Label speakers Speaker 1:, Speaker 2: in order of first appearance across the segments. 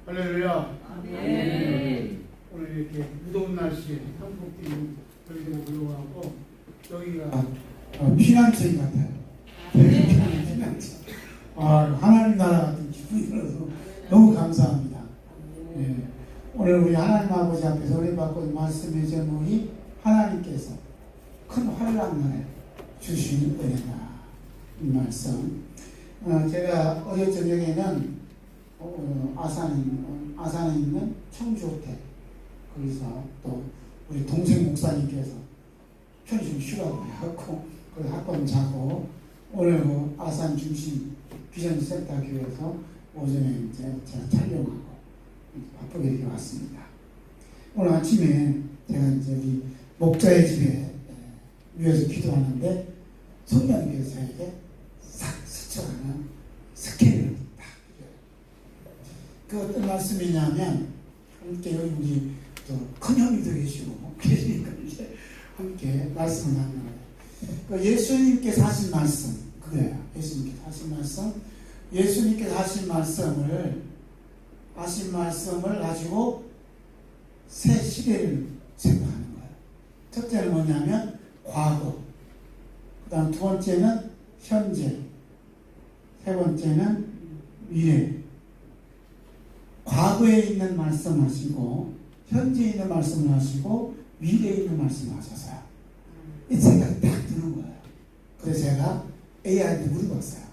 Speaker 1: 할렐루야.
Speaker 2: 아멘.
Speaker 1: 오늘 이렇게 무더운 날씨에 한국팀 저희도 올라가고 여기가 피난처인 같아요. 피난처. 하나님 나라 같은 기분이 들어서 너무 감사합니다. 예. 오늘 우리 하나님 아버지 앞에서 우리 받고 말씀의 제목이 하나님께서 큰 환난을 주시는 은혜다. 이 말씀. 제가 어제 저녁에는 아산에 있는 청주호텔 거기서 또 우리 동생 목사님께서 편의점 쉬라고 해갖고 거기 학원 자고 오늘 그 아산 중심 비전센터 교회에서 오전에 이제 제가 촬영하고 바쁘게 이렇게 왔습니다. 오늘 아침에 제가 이제 우리 목자의 집에 위에서 기도하는데 성령님께서 저에게 싹 스쳐가는 스케일을 딱 그 어떤 말씀이냐면 함께 여기 큰 형님도 계시고 계시니까 이제 함께 말씀을 하는 거예요. 예수님께서 하신 말씀 그거예요. 예수님께서 하신 말씀, 예수님께서 하신 말씀을 가지고 새 시대를 생각하는 거예요. 첫째는 뭐냐면 과거, 그 다음 두 번째는 현재, 세 번째는 미래. 과거에 있는 말씀 하시고 현재에 있는 말씀을 하시고 미래에 있는 말씀을 하셔서요. 이 생각이 딱 드는 거예요. 그래서 제가 AI한테 물어봤어요.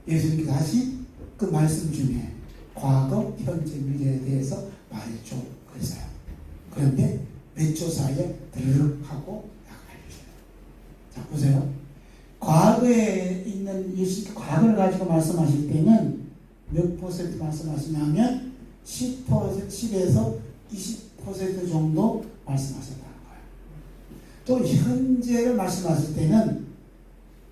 Speaker 1: 예수님께서 하신 그 말씀 중에 과거, 현재, 미래에 대해서 말해줘. 그랬어요. 그런데 몇 초 사이에 드르륵 하고 딱 알려줘요. 자, 보세요. 과거에 있는 예수님께서 과거를 가지고 말씀하실 때는 몇 퍼센트 말씀하시냐면 10에서 20% 정도 말씀하셨다는 거예요. 또 현재를 말씀하실 때는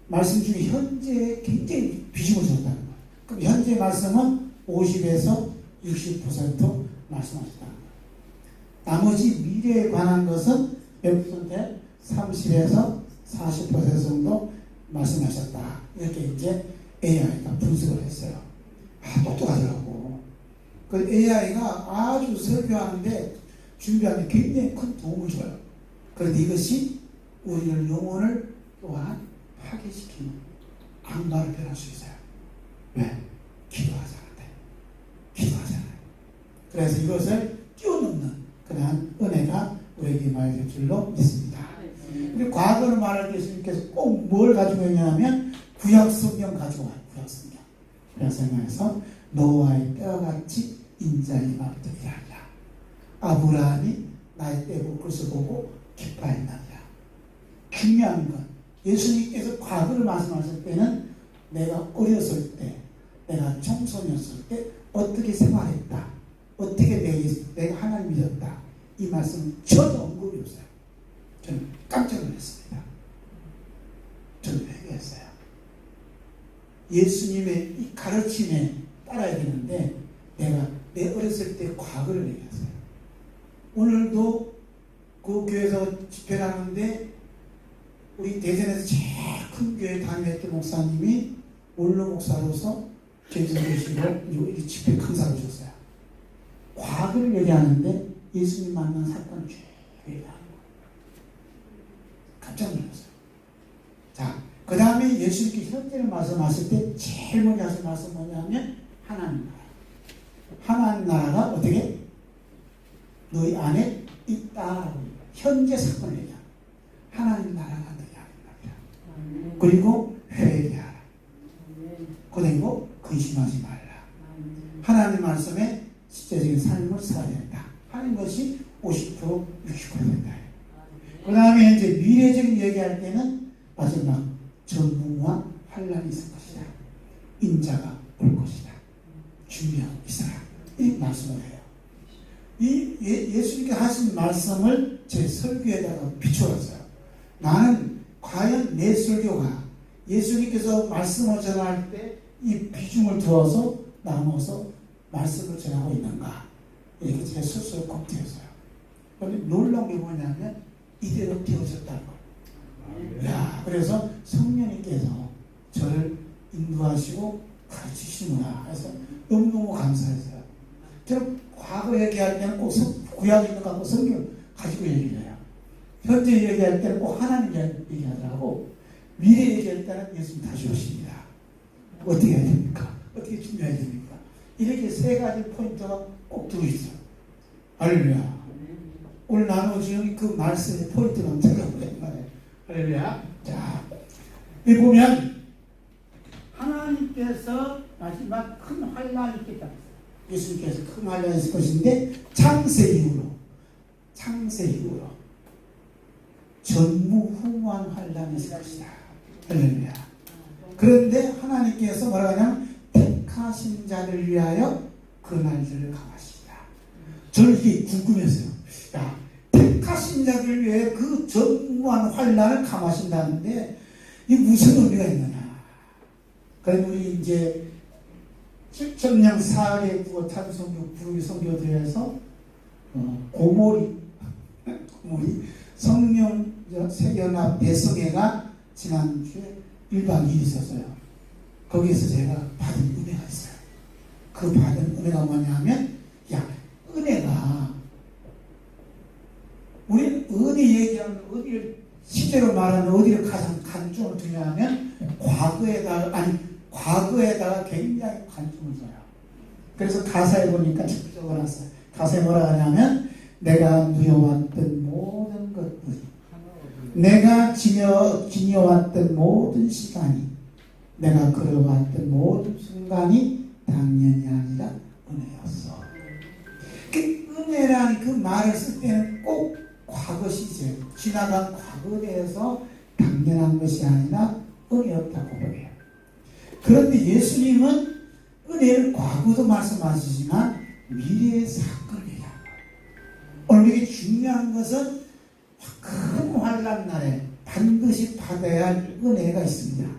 Speaker 1: 말씀 중에 현재에 굉장히 비중을 줬다는 거예요. 그럼 현재 말씀은 50에서 60% 말씀하셨다는 거예요. 나머지 미래에 관한 것은 몇 퍼센트? 30에서 40% 정도 말씀하셨다. 이렇게 이제 AI가 분석을 했어요. 똑똑하더라고. 그 AI가 아주 설교하는데 준비하는데 굉장히 큰 도움을 줘요. 그런데 이것이 우리의 영혼을 또한 파괴시키는 악마를 변할 수 있어요. 왜? 기도하잖아요. 그래서 이것을 뛰어넘는 그러한 은혜가 우리에게 임할 줄로 믿습니다. 우리 과거를 말할 때 예수님께서 꼭 뭘 가지고 있냐면 구약 성경 가지고 와요. 구약 성경. 그래서 말해서 노아의 뼈같이 인자의 마음대로 하리라. 아브라함이 나의 떼고 그것을 보고 기뻐했느니라. 중요한 건 예수님께서 과거를 말씀하실 때는 내가 어렸을 때, 내가 청소년이었을 때 어떻게 생활했다, 어떻게 내가 하나님 믿었다, 이 말씀은 전혀 언급이 없어요. 저는 깜짝 놀랐습니다. 저는 회개했어요. 예수님의 이 가르침에 따라야 되는데 내가 내 어렸을 때 과거를 얘기했어요. 오늘도 그 교회에서 집회를 하는데 우리 대전에서 제일 큰 교회 다니던 목사님이 원로 목사로서 제주도시로 이 집회 강사를 주셨어요. 과거를 얘기하는데 예수님 만난 사건을 쭉 얘기하는 거예요. 깜짝 놀랐어요. 자, 그 다음에 예수님께 현재를 말씀하실 때 제일 먼저 하신 말씀 뭐냐면 하나님 나라. 하나님 나라가 어떻게? 너희 안에 있다라고 현재 사건을 얘기합니다. 하나님 나라가 너희 안에 있다. 그리고 회개하라. 그리고 근심하지 말라. 하나님 말씀에 실제적인 삶을 살아야 된다 하는 것이 50%, 60%다. 그 다음에 이제 미래적인 얘기할 때는 마지막 전붕과 환란이 있을 것이다. 인자가 올 것이다. 준비하고 있어라. 이 말씀을 해요. 이 예수님께 하신 말씀을 제 설교에다가 비춰놨어요. 나는 과연 내 설교가 예수님께서 말씀을 전할 때 이 비중을 두어서 나눠서 말씀을 전하고 있는가, 이렇게 제 스스로 검토했어요. 그런데 놀라운 게 뭐냐면 이대로 되어졌다는 거예요. 야, 그래서 성령님께서 저를 인도하시고 가르치시구나 해서 너무너무 감사했어요. 저는 과거 얘기할 때는 꼭 구약 있는 거 갖고 성경 가지고 얘기를 해요. 현재 얘기할 때는 꼭 하나님 얘기하더라고. 미래 얘기할 때는 예수님 다시 오십니다. 어떻게 해야 됩니까? 어떻게 준비해야 됩니까? 이렇게 세 가지 포인트가 꼭 들어있어요. 할렐루야. 오늘 나눠주는 그 말씀의 포인트가 엄청 오랜만에. 할렐루야. 자, 여기 보면 하나님께서 마지막 큰 환란이 있겠다. 예수님께서 큰 환란이 있을 것인데 창세 이후로 전무후무한 환란이 있을 것이다. 할렐루야. 그런데 하나님께서 뭐라고 하냐면 택하신 자를 위하여 그 날들을 감하시다. 저는 이게 궁금했어요. 야, 택하신 자를 위해 그 전무한 환란을 감하신다는데 이게 무슨 의미가 있느냐? 그래서 우리 이제 7천년 4개 국어 탄성교 부르기 성교대에서 고모리 성령 세연합 배성회가 지난주에 1박 2일 있었어요. 거기에서 제가 받은 은혜가 있어요. 그 받은 은혜가 뭐냐면 은혜가 우리는 은혜 얘기하면 어디를 실제로 말하면 어디를 가장 간점을 두냐면 과거에다가 굉장히 관점을 줘요. 그래서 가사에 보니까 적어놨어요. 가사에 뭐라 하냐면 내가 누려왔던 모든 것들이 내가 지녀왔던 모든 시간이 내가 걸어왔던 모든 순간이 당연히 아니라 은혜였어. 그 은혜라는 그 말을 쓸 때는 꼭 과거 시제, 지나간 과거에 대해서 당연한 것이 아니라 은혜였다고 그래요. 그런데 예수님은 은혜를 과거도 말씀하시지만 미래의 사건을 얘기하는 거예요. 오늘 이게 중요한 것은 큰 환난 날에 반드시 받아야 할 은혜가 있습니다.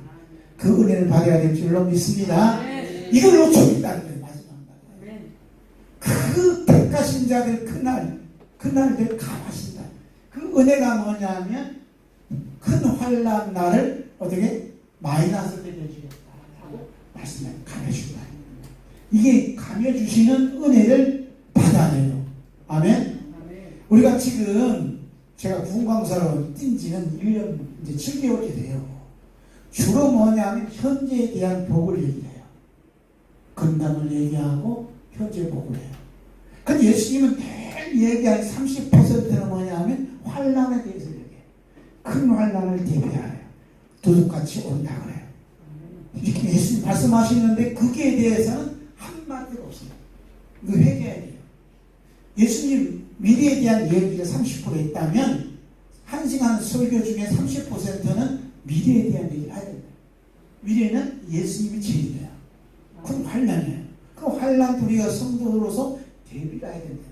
Speaker 1: 그 은혜를 받아야 될 줄로 믿습니다. 이걸 놓쳐있다는 거예요. 마지막 날에. 그 택하신 자들 그날들 감하신다. 그 은혜가 뭐냐면 큰 환난 날을 어떻게 마이너스로 내려주겠다라고 말씀을 감해준다. 이게 감해주시는 은혜를 받아야 돼요. 아멘? 우리가 지금 제가 구원강사로 뛴 지는 1년 이제 7개월이 돼요. 주로 뭐냐면 현재에 대한 복을 얘기해요. 건강을 얘기하고 현재 복을 해요. 근데 예수님은 늘 얘기하는 30%는 뭐냐면 환난에 대해서 얘기해요. 큰 환난을 대비하래요. 도둑같이 온다 그래요. 이렇게 예수님 말씀하시는데 거기에 대해서는 한마디도 없어요. 이거 회개해야 돼요. 예수님 미래에 대한 얘기가 30% 있다면 1시간 설교 중에 30%는 미래에 대한 얘기를 해야 됩니다. 미래는 예수님이 제일이에요. 그건 환난이에요. 그 환난 우리가 성도로서 대비를 해야 됩니다.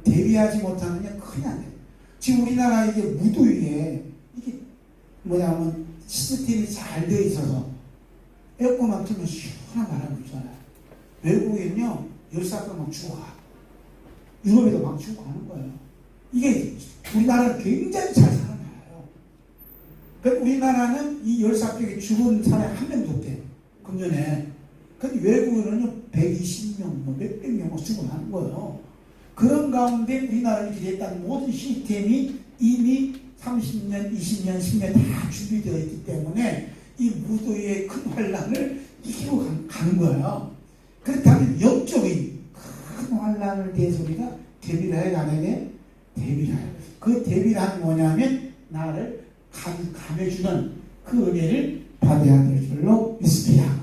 Speaker 1: 대비하지 못하면 큰일 안 돼요. 지금 우리나라 이게 무더위에 이게 뭐냐면 시스템이 잘 되어 있어서 에어컨만 틀면 시원한 바람이 있잖아요. 외국에는요 열사병 막 죽어가. 유럽에도 막 죽어가는 거예요. 이게 우리나라는 굉장히 잘 사는 나라예요. 그러니까 우리나라는 이 열사병에 죽은 사람이 한 명도 없대요. 금년에. 근데 외국에는요 120명, 몇백 명 죽어가는 거예요. 그런 가운데 우리나라는 이렇게 됐다는 모든 시스템이 이미 30년, 20년, 10년 다 준비되어 있기 때문에 이 무도의 큰 환란을 이기고 가는 거예요. 그렇다면 영적인 큰 환란을 대해서 우리가 대비를 해야 하는데 대비를 해요. 그 대비란 뭐냐면 나를 감해주는 그 은혜를 받아야 될 줄로 믿습니다.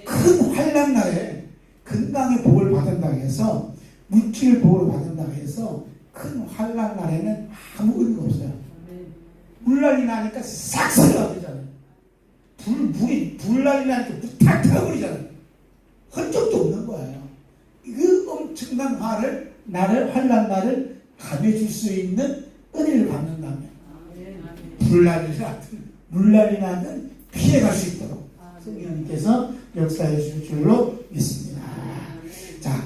Speaker 1: 큰 환란 날에 건강의 복을 받는다고 해서 물질 복을 받는다고 해서 큰 환란 날에는 아무 의미가 없어요. 물난리 나니까 싹 버리잖아요. 불난리 나니까 탁 태워버리잖아요. 흔적도 없는 거예요. 그 엄청난 화를 환란 날을 감해줄 수 있는 은혜를 받는다면 물난리 나든 피해갈 수 있도록 성령님께서 역사해 줄 줄로 믿습니다. 자,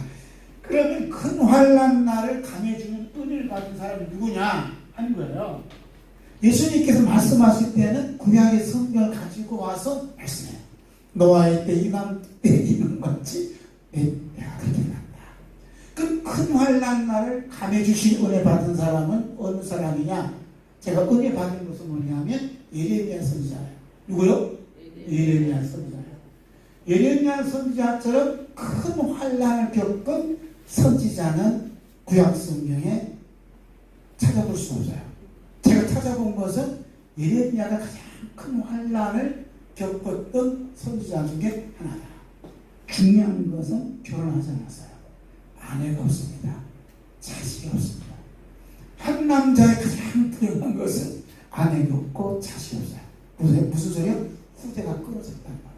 Speaker 1: 그러면 큰 환란 날을 감해주는 은혜를 받은 사람이 누구냐 하는 거예요. 예수님께서 말씀하실 때는 구약의 성경을 가지고 와서 말씀해요. 노아의 때 이맘때 이맘같이 내가 그렇게 난다. 그럼 큰 환난 날을 감해주신 은혜 받은 사람은 어느 사람이냐? 제가 은혜 받은 것은 뭐냐면 예레미야 선지자예요. 누구요? 예레미야 선지자예요. 예레미야 선지자처럼 큰 환난을 겪은 선지자는 구약 성경에 찾아볼 수 없어요. 제가 찾아본 것은 예레미야가 가장 큰 환난을 겪었던 선지자 중에 하나다. 중요한 것은 결혼하지 않았어요. 아내가 없습니다. 자식이 없습니다. 한 남자의 가장 중요한 것은 아내가 없고 자식이 없어요. 무슨 소리야? 후대가 끊어졌다는 거예요.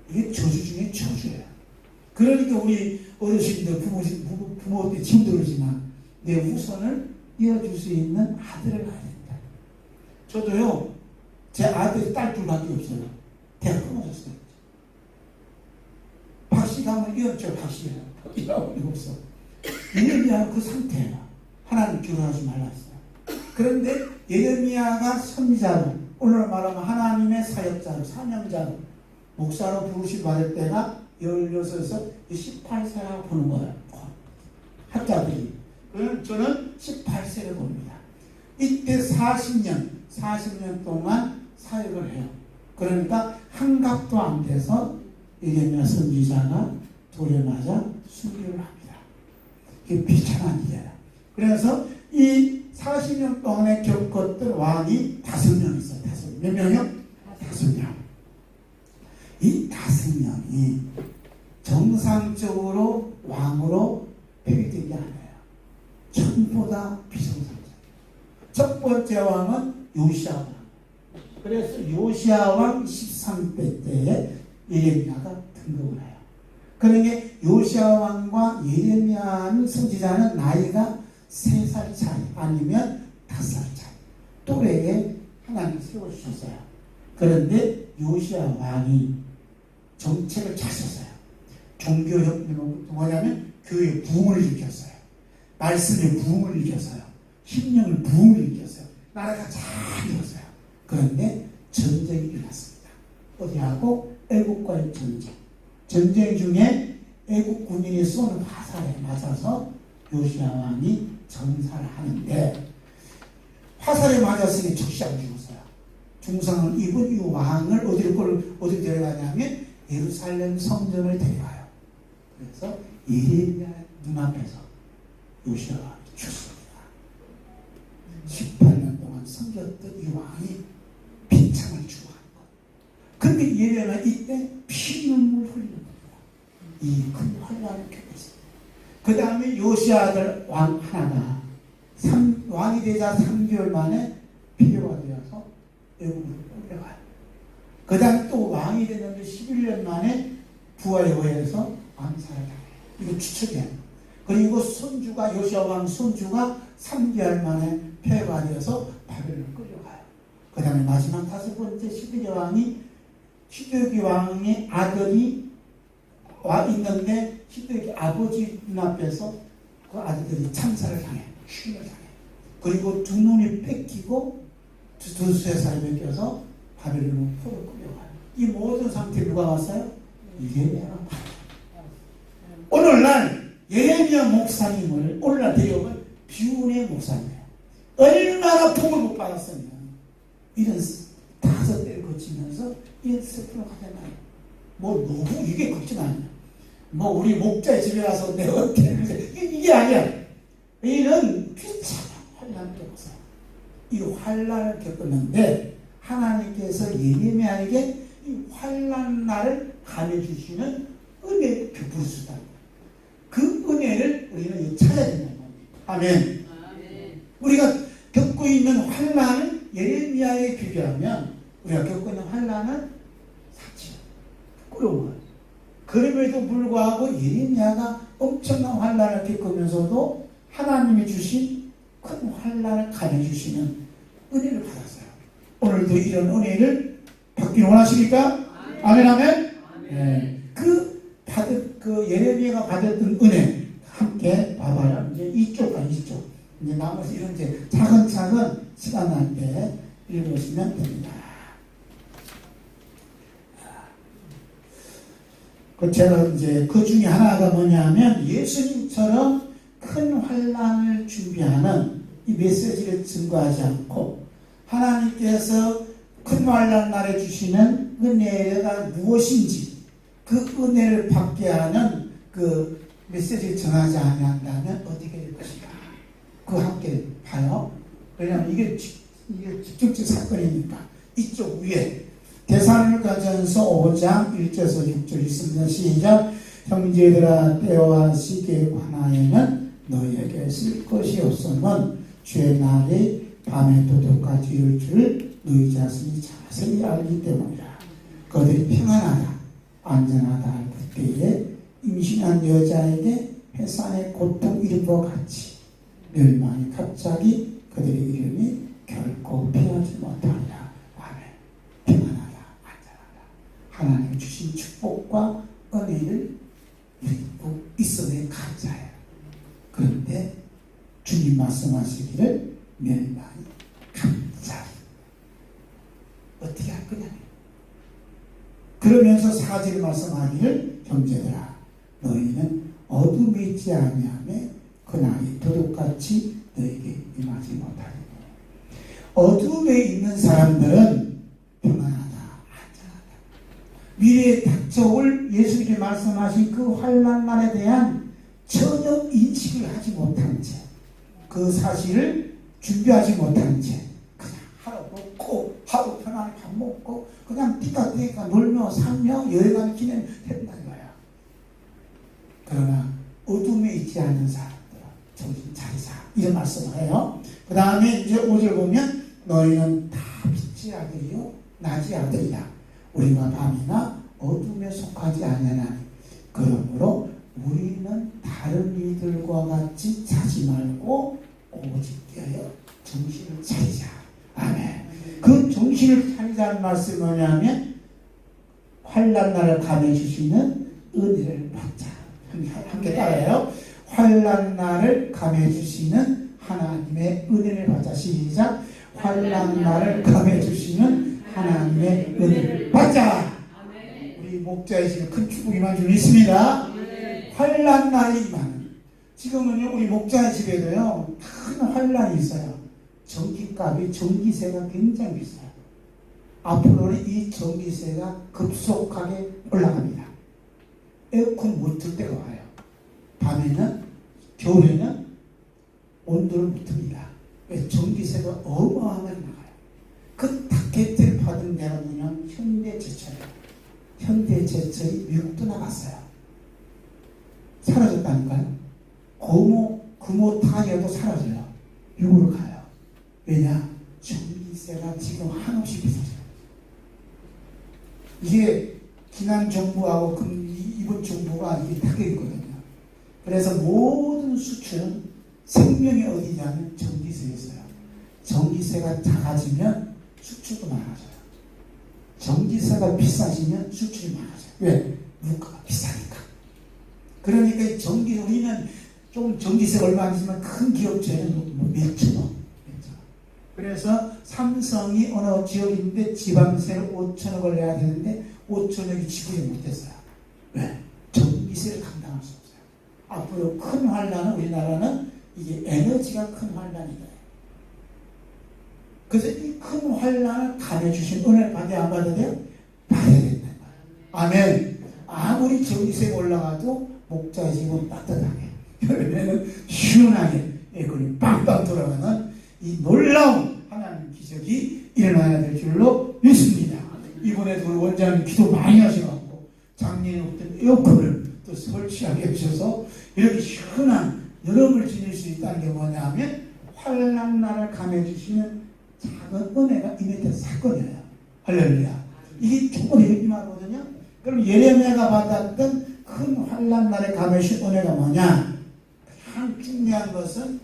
Speaker 1: 이게 저주 중에 저주예요. 그러니까 우리 어르신들, 부모들 힘들지만 내 후손을 이어줄 수 있는 아들을 가야 된다. 저도요, 제 아들이 딸 둘밖에 없어요. 대학 끊어졌어요. 박씨 가면 이었죠, 박씨예요. 이라고 없어. 예레미야 그 상태예요. 하나님 결혼하지 말랐어요. 그런데 예레미야가 선지자로, 오늘 말하면 하나님의 사역자로, 사명자로, 목사로 부르심 받을 때가 16에서 18세라고 보는 거예요. 학자들이. 저는 18세를 봅니다. 이때 40년 동안 사역을 해요. 그러니까 한갑도 안 돼서 예레미야 선지자가 돌에 맞아 순교를 합니다. 이게 비참한 일이에요. 그래서 이 40년 동안에 겪었던 왕이 5명 있어요. 몇 명이요? 5명. 이 5명이 정상적으로 왕으로 폐위된 게 아니에요. 전보다 비정상적. 첫 번째 왕은 요시야 왕. 그래서 요시야 왕 13대 때에 예레미야가 등극을 해요. 그러니까 요시야 왕과 예레미야 선지자는 나이가 3살 차이 아니면 5살 차이. 또래에 하나님 세워주셨어요. 그런데 요시야 왕이 정책을 잘 썼어요. 종교혁명, 뭐냐면 교회의 부흥을 일으켰어요. 말씀의 부흥을 일으켰어요. 심령의 부흥을 일으켰어요. 나라가 잘 되었어요. 그런데 전쟁이 일어났습니다. 어디하고? 애국과의 전쟁. 전쟁 중에 애국 군인이 쏘는 화살에 맞아서 요시야 왕이 전사를 하는데, 화살에 맞았으니 즉시 안 죽었어요. 중상을 입은 이 왕을 어디로 데려가냐면 예루살렘 성전을 데려가요. 그래서 예레미야 눈앞에서 요시야 왕이 죽습니다. 18년 동안 섬겼던 이 왕이 비참을 죽어간 것. 그런데 예레미야 이때 피눈물 흘리는 겁니다. 이 큰 환란을 겪었습니다. 그 다음에 요시야 아들 왕 하나가 왕이 되자 3개월 만에 피로가 되어서 애국으로 끌려가요. 그 다음에 또 왕이 됐는데 11년 만에 부하에 의해서 암살을 당해요. 이거 추측이에요. 그리고 손주가, 요시야 왕 손주가 3개월 만에 폐해가 되어서 바벨론을 끌려가요. 그 다음에 마지막 5번째 시드기 왕의 아들이 와 있는데 시드기 아버지 눈앞에서 그 아들들이 참살을 당해요. 죽임을 당해요. 그리고 두 눈이 뺏기고 두 쇠살이 뺏겨서 바벨론 포로 끌려가요. 이 모든 상태 누가 왔어요? 예레미야가. 오늘날 예레미야 목사님을 오늘날 대역은 비운의 목사님이에요. 얼마나 복을 못 받았으면 이런 5대를 거치면서 이런 슬픔을 하잖아요. 뭐 너무 이게 걱정 아니야. 뭐 우리 목자의 집에 가서 내 어깨를 이게 아니야. 이런 귀찮은 환란을 겪었어요. 이 환란을 겪었는데 하나님께서 예레미야에게 이 환란 날을 감해주시는 은혜를 베풀 수 있다. 그 은혜를 우리는 찾아야 된다는 겁니다. 아멘. 우리가 겪고 있는 환란을 예레미야에 비교하면 우리가 겪고 있는 환란은 사치예요. 부끄러워요. 그럼에도 불구하고 예레미야가 엄청난 환란을 겪으면서도 하나님이 주신 큰 환란을 감해주시는 은혜를 받았어요. 오늘도 이런 은혜를 받기를 원하십니까? 아멘, 아멘. 네. 그 예레미야가 받았던 은혜 함께 봐봐요. 이제 이쪽. 이제 나머지 이런 이제 차근차근 시간 날 때 읽으시면 됩니다. 제가 이제 그 중에 하나가 뭐냐면 예수님처럼 환란을 준비하는 이 메시지를 증거하지 않고 하나님께서 큰 환란 날에 주시는 은혜가 무엇인지 그 은혜를 받게 하는 그 메시지를 전하지 아니한다면 어떻게 될 것인가? 그 함께 봐요. 왜냐하면 이게 직접적 사건이니까. 이쪽 위에 데살로니가전서 5장 1절에서 6절 있습니다. 시작. 형제들아 때와 시기에 관하여는 너희에게 쓸 것이 없으면 주의 날이 밤에 도둑같이 이룰 줄 너희 자신이 자세히 알기 때문이라. 그들이 평안하다 안전하다 할 그때에 임신한 여자에게 해산의 고통 이른 것 같이 멸망이 갑자기 그들의 이름이 결코 피하지 못하리라. 아멘. 평안하다 안전하다 하나님 주신 축복과 은혜를 누리고 있음에 감사해요. 그런데 주님 말씀하시기를 멸망이 갑자기 어떻게 할 거냐. 그러면서 4절 말씀하기를 형제들아 너희는 어둠에 있지 아니하며 그날이 도둑같이 너에게 임하지 못하리니. 어둠에 있는 사람들은 평안하다 안전하다 미래에 닥쳐올 예수님이 말씀하신 그 환난 날에 대한 전혀 인식을 하지 못한 채 그 사실을 준비하지 못한 채 그냥 하루 먹고 하루 편안히 밥 먹고 그냥 띠가 되니까 놀며 살며 여행하는 기념 된다는 거야. 그러나 어둠에 있지 않는 사람들은 정신 차리자 이런 말씀을 해요. 그 다음에 이제 5절 보면 너희는 다 빛의 아들이요 낮의 아들이다. 우리가 밤이나 어둠에 속하지 아니하나니 그러므로 우리는 다른 이들과 같이 자지 말고 오직 깨어 정신을 차리자. 아멘. 그 정신을 차리자는 말씀이 뭐냐면 환난 날을 감해 주시는 은혜를 받자. 함께 따라해요. 환난 날을 감해 주시는 하나님의 은혜를 받자. 시작. 환난 날을 감해 주시는 하나님의 은혜를 받자. 우리 목자이신 큰 축복이 많이 좀 있습니다. 환난 날이 임하는. 지금은요 우리 목자의 집에도요 큰 환란이 있어요. 전기값이 전기세가 굉장히 비싸요. 앞으로는 이 전기세가 급속하게 올라갑니다. 에어컨 못 틀 때가 와요. 밤에는 겨울에는 온도를 못 틉니다. 왜? 전기세가 어마어마하게 나가요. 그 타겟을 받은 데가 뭐냐면 현대제철이에요. 현대제철이 미국도 나갔어요. 사라졌다니까요. 금호 타이어도 사라져요. 미국으로 가요. 왜냐? 전기세가 지금 한없이 비싸져요. 이게 지난 정부하고 이번 정부가 이게 타격이거든요. 그래서 모든 수출은 생명이 어디냐면 전기세였어요. 전기세가 작아지면 수출도 많아져요. 전기세가 비싸지면 수출이 많아져요. 왜? 물가가 비싸니까. 그러니까 우리는 좀 전기세 얼마 안 되지만 큰 기업체는 몇천원. 그래서 삼성이 어느 지역인데 지방세를 5천억을 내야 되는데 5천억이 지불이 못했어요. 왜? 전기세를 감당할 수 없어요. 앞으로 큰 환란은 우리나라는 이게 에너지가 큰 환란이다. 그래서 이 큰 환란을 감해주신 은혜를 받아야 안 받아야 돼요? 받아야 된다는 거예요. 아멘. 아무리 전기세가 올라가도 목자의 집은 따뜻하게 여름에는 시원하게 에어컨이 빵빵 돌아가는 이 놀라운 하나님 기적이 일어나야 될 줄로 믿습니다. 이번에도 우리 원장님 기도 많이 하셔갖고 작년에 없던 에어컨을 또 설치하게 해주셔서 이렇게 시원한 여름을 지낼 수 있다는 게 뭐냐 하면 환난 날을 감해주시는 작은 은혜가 임했던 사건이에요. 할렐루야. 이게 조금 임하거든요. 그럼 예레미야가 받았던 큰 환난 날에 감해주신 은혜가 뭐냐? 가장 중요한 것은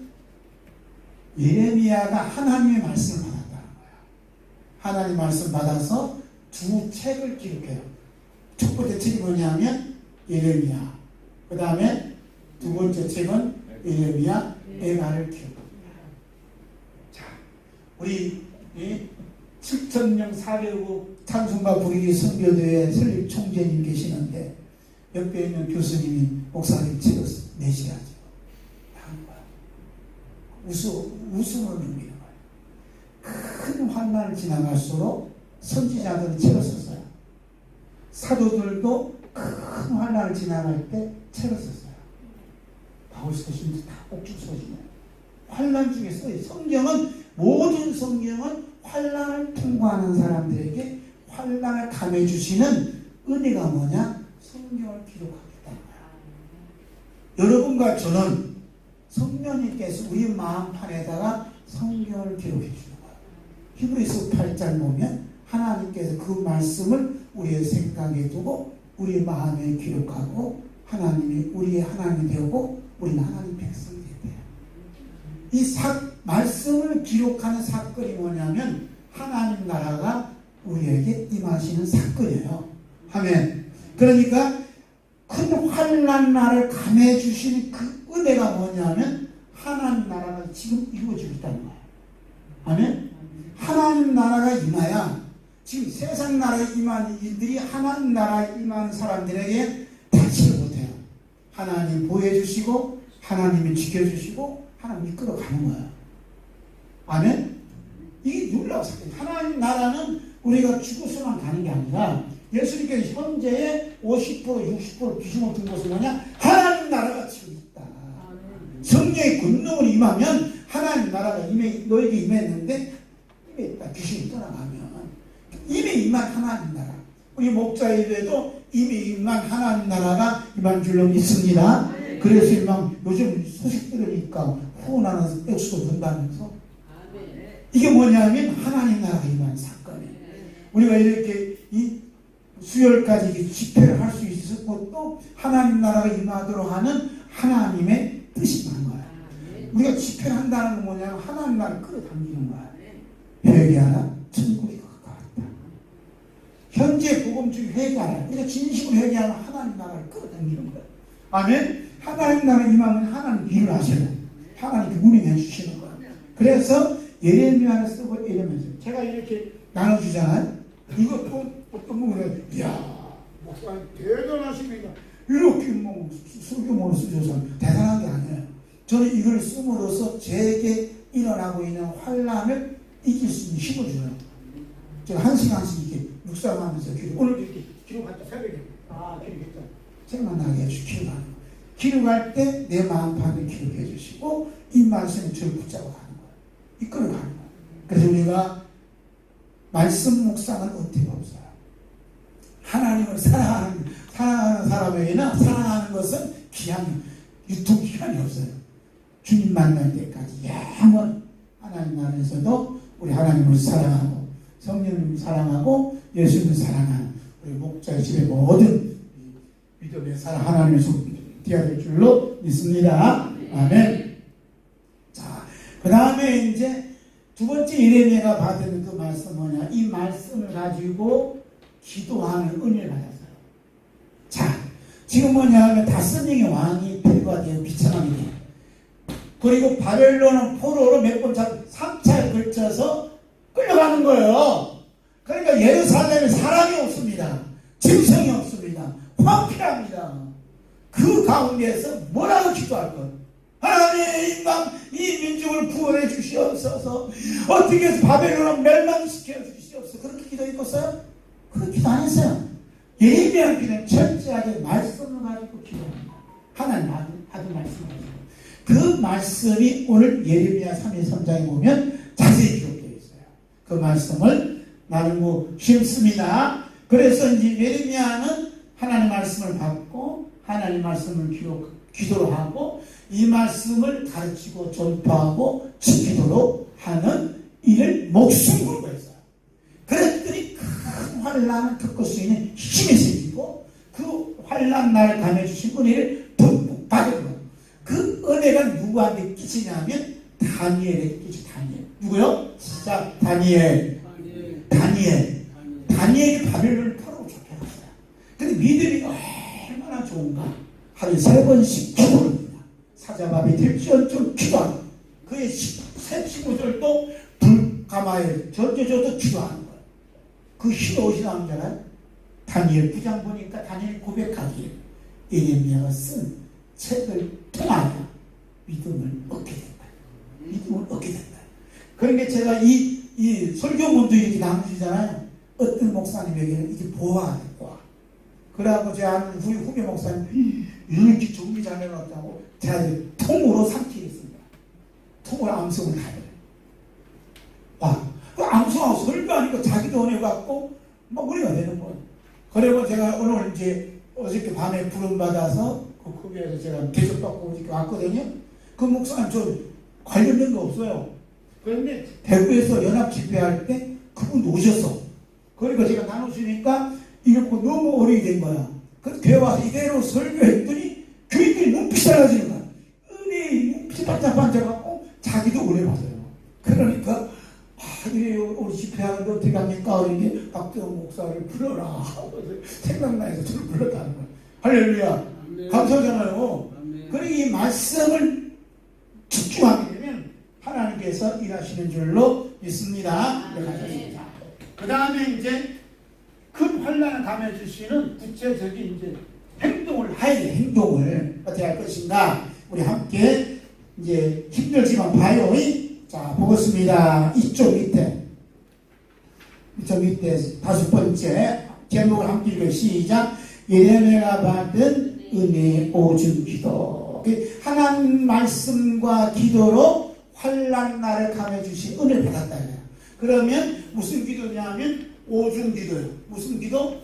Speaker 1: 예레미야가 하나님의 말씀을 받았다는 거야. 하나님 말씀 받아서 두 책을 기록해요. 첫 번째 책이 뭐냐면 예레미야. 그 다음에 두 번째 책은 예레미야 애가를 기록합니다. 자, 우리 7,000명 400억 찬송가 부르기 선교대회 설립 총재님 계시는데 옆에 있는 교수님이 목사님 책을 내시라죠. 나은 거야. 웃음을 넘기는 거예요. 큰 환난을 지나갈수록 선지자들은 책을 썼어요. 사도들도 큰 환난을 지나갈 때 책을 썼어요. 바울스토신도 다 꼭쭉 써주네요. 환난 중에 써요. 모든 성경은 환난을 통과하는 사람들에게 환난을 감해주시는 은혜가 뭐냐? 성경을 기록하겠다는 거야. 여러분과 저는 성령님께서 우리 마음판에다가 성경을 기록해 주는 거야. 히브리서 8장 보면 하나님께서 그 말씀을 우리의 생각에 두고 우리의 마음에 기록하고 하나님이 우리의 하나님이 되고 우리는 하나님 백성이 돼요. 이 말씀을 기록하는 사건이 뭐냐면 하나님 나라가 우리에게 임하시는 사건이에요. 아멘. 그러니까 큰 환난 날을 감해 주시는 그 은혜가 뭐냐면 하나님 나라가 지금 이루어지고 있다는 거예요. 아멘. 하나님 나라가 임하야 지금 세상 나라에 임하는 일들이 하나님 나라에 임하는 사람들에게 닿지를 못해요. 하나님 보여주시고 하나님이 지켜주시고 하나님 이끌어가는 거예요. 아멘. 이게 놀라운 사건이에요. 하나님 나라는 우리가 죽어서만 가는 게 아니라 예수님께서 현재의 50% 60% 비중을 둔 것은 뭐냐? 하나님 나라가 지금 있다. 성령의 권능을 임하면 하나님 나라가 너에게 임했는데 임했다. 귀신이 떠나가면 이미 임한 하나님 나라. 우리 목자에게도 이미 임한 하나님 나라가 임한 줄로 믿습니다. 그래서 막 요즘 소식 들으니까 후원하는 액수도 는다면서 이게 뭐냐면 하나님 나라가 임한 사건이에요. 우리가 이렇게 이 수요일까지 집회를 할 수 있을 것도 하나님 나라가 임하도록 하는 하나님의 뜻이 있는 거야. 우리가 집회를 한다는 건 뭐냐면 하나님 나라를 끌어당기는 거야. 회개하라 천국이 가까웠다. 현재 복음 중에 회개하라. 우리가 진심으로 회개하면 하나님 나라를 끌어당기는 거야. 아멘. 하나님 나라 임하면 하나님 일을 하셔요. 하나님 운행해 주시는 거야. 그래서 예레미야를 쓰고 이러면서 제가 이렇게 나눠주잖아요. 이것도 어떤 분은 이야 목사님 대단하시니까 이렇게 뭐 설교문을 쓰셔서 대단한 게 아니에요. 저는 이걸 씀으로써 제게 일어나고 있는 환난을 이길 수 있는 힘을 줘요. 제가 한 시간씩 이렇게 묵상하면서 오늘 이렇게 기록할 때 새벽에 기록했죠. 생각나게 해주시고 기록하는 거. 기록할 때 내 마음판을 기록해 주시고 이 말씀이 저를 붙잡아 가는 거예요. 이끌어 가는 거예요. 그래서 우리가 말씀 묵상은 어떻게 없어요. 하나님을 사랑하는 사람에게는 사랑하는 것은 유통기한이 없어요. 주님 만날 때까지 영원 하나님 나라에서도 우리 하나님을 사랑하고 성령님을 사랑하고 예수님을 사랑하는 우리 목자의 집의 모든 믿음의 사랑 하나님의 되어야 될 줄로 믿습니다. 아멘. 자, 그 다음에 이제 두 번째 예레미야가 받은 그 말씀 뭐냐? 이 말씀을 가지고 기도하는 은혜를 받았어요. 자, 지금 뭐냐 하면 다스닝의 왕이 필요하대요. 비참하게. 그리고 바벨론은 포로로 몇 번 3차에 걸쳐서 끌려가는 거예요. 그러니까 예루살렘에 사람이 없습니다. 짐승이 없습니다. 황폐합니다. 그 가운데에서 뭐라고 기도할 것? 하나님 이 민족을 구원해 주시옵소서. 어떻게 해서 바벨론을 멸망시켜 주시옵소서. 그렇게 기도했었어요? 그렇게 기도 안 했어요. 예레미야 기도는 철저하게 말씀을 가지고 기도합니다. 하나님 아들 말씀을 가지고. 그 말씀이 오늘 예레미야 3장에 보면 자세히 기록되어 있어요. 그 말씀을 나누고 싶습니다. 그래서 이제 예레미야는 하나님 말씀을 받고 하나님 말씀을 기도로 하고 이 말씀을 가르치고 전파하고 지키도록 하는 일을 목숨 걸고 했어요. 그랬더니 큰 환난을 겪을 수 있는 힘이 생기고 그 환난 날을 감해주신 은혜를 듬뿍 받은 거예요. 그 은혜가 누구한테 끼치냐면 다니엘에게 끼치. 다니엘. 누구요? 자, 다니엘이 바벨론을 포로로 쫓겨났어요. 근데 믿음이 얼마나 좋은가. 하루에 3번씩 기도를 합니다. 사자밥이 될지언정 기도하고 그의 새 친구들도 불가마에 전제줘도 기도하는 거예요. 그 힘이 어디서 나오는 줄 알아요? 다니엘 9장 보니까 다니엘 고백하기에 예레미야가 쓴 책을 통하여 믿음을 얻게 된다. 기쁨을 얻게 된다. 그러니까 제가 이 설교문도 이렇게 나누시잖아요. 어떤 목사님에게는 이게 보화가 돼, 보화. 그래갖고 제 아는 후배 목사님 이렇게 정리 잘 해놨다고 제가 통으로 삼키겠습니다. 통으로 암송을 다 해요. 와, 그 암송하고 설교하니까 자기도 은혜 받고 막 우리가 되는 거예요. 그리고 제가 오늘 이제 어저께 밤에 부름 받아서 그 후배에서 제가 대접받고 이렇게 왔거든요. 그 목사님 저 관련된 거 없어요. 그런데 대구에서 연합 집회할 때 그분 오셨어. 그러니까 제가 나누시니까 이게 보고 너무 어려이 된 거야. 그래서 교회 와서 이대로 설교했더니 교인들이 눈빛이 달라지는 거야. 은혜의 눈빛이 반짝반짝하고 자기도 은혜 받아요. 그러니까 우리 집회하는데 어떻게 합니까? 이게 박대원 목사를 불러라. 생각나서 저를 불렀다는 거야. 할렐루야. 감사하잖아요. 그러니 이 말씀을 집중하게 되면 하나님께서 일하시는 줄로 믿습니다. 그 다음에 이제 큰 환란을 감해 주시는 구체적인 이제 행동을 해야 돼. 행동을 어떻게 할 것인가? 우리 함께 이제 힘들지만 봐요. 자, 보겠습니다. 이쪽 밑에 다섯 번째 제목을 함께 읽어요. 시작. 예레미야가 받은 은혜의 오줌 기도. 하나님 말씀과 기도로 환난 날을 감해 주신 은혜를 받았다. 그러면 무슨 기도냐면 오줌 기도예요. 무슨 기도?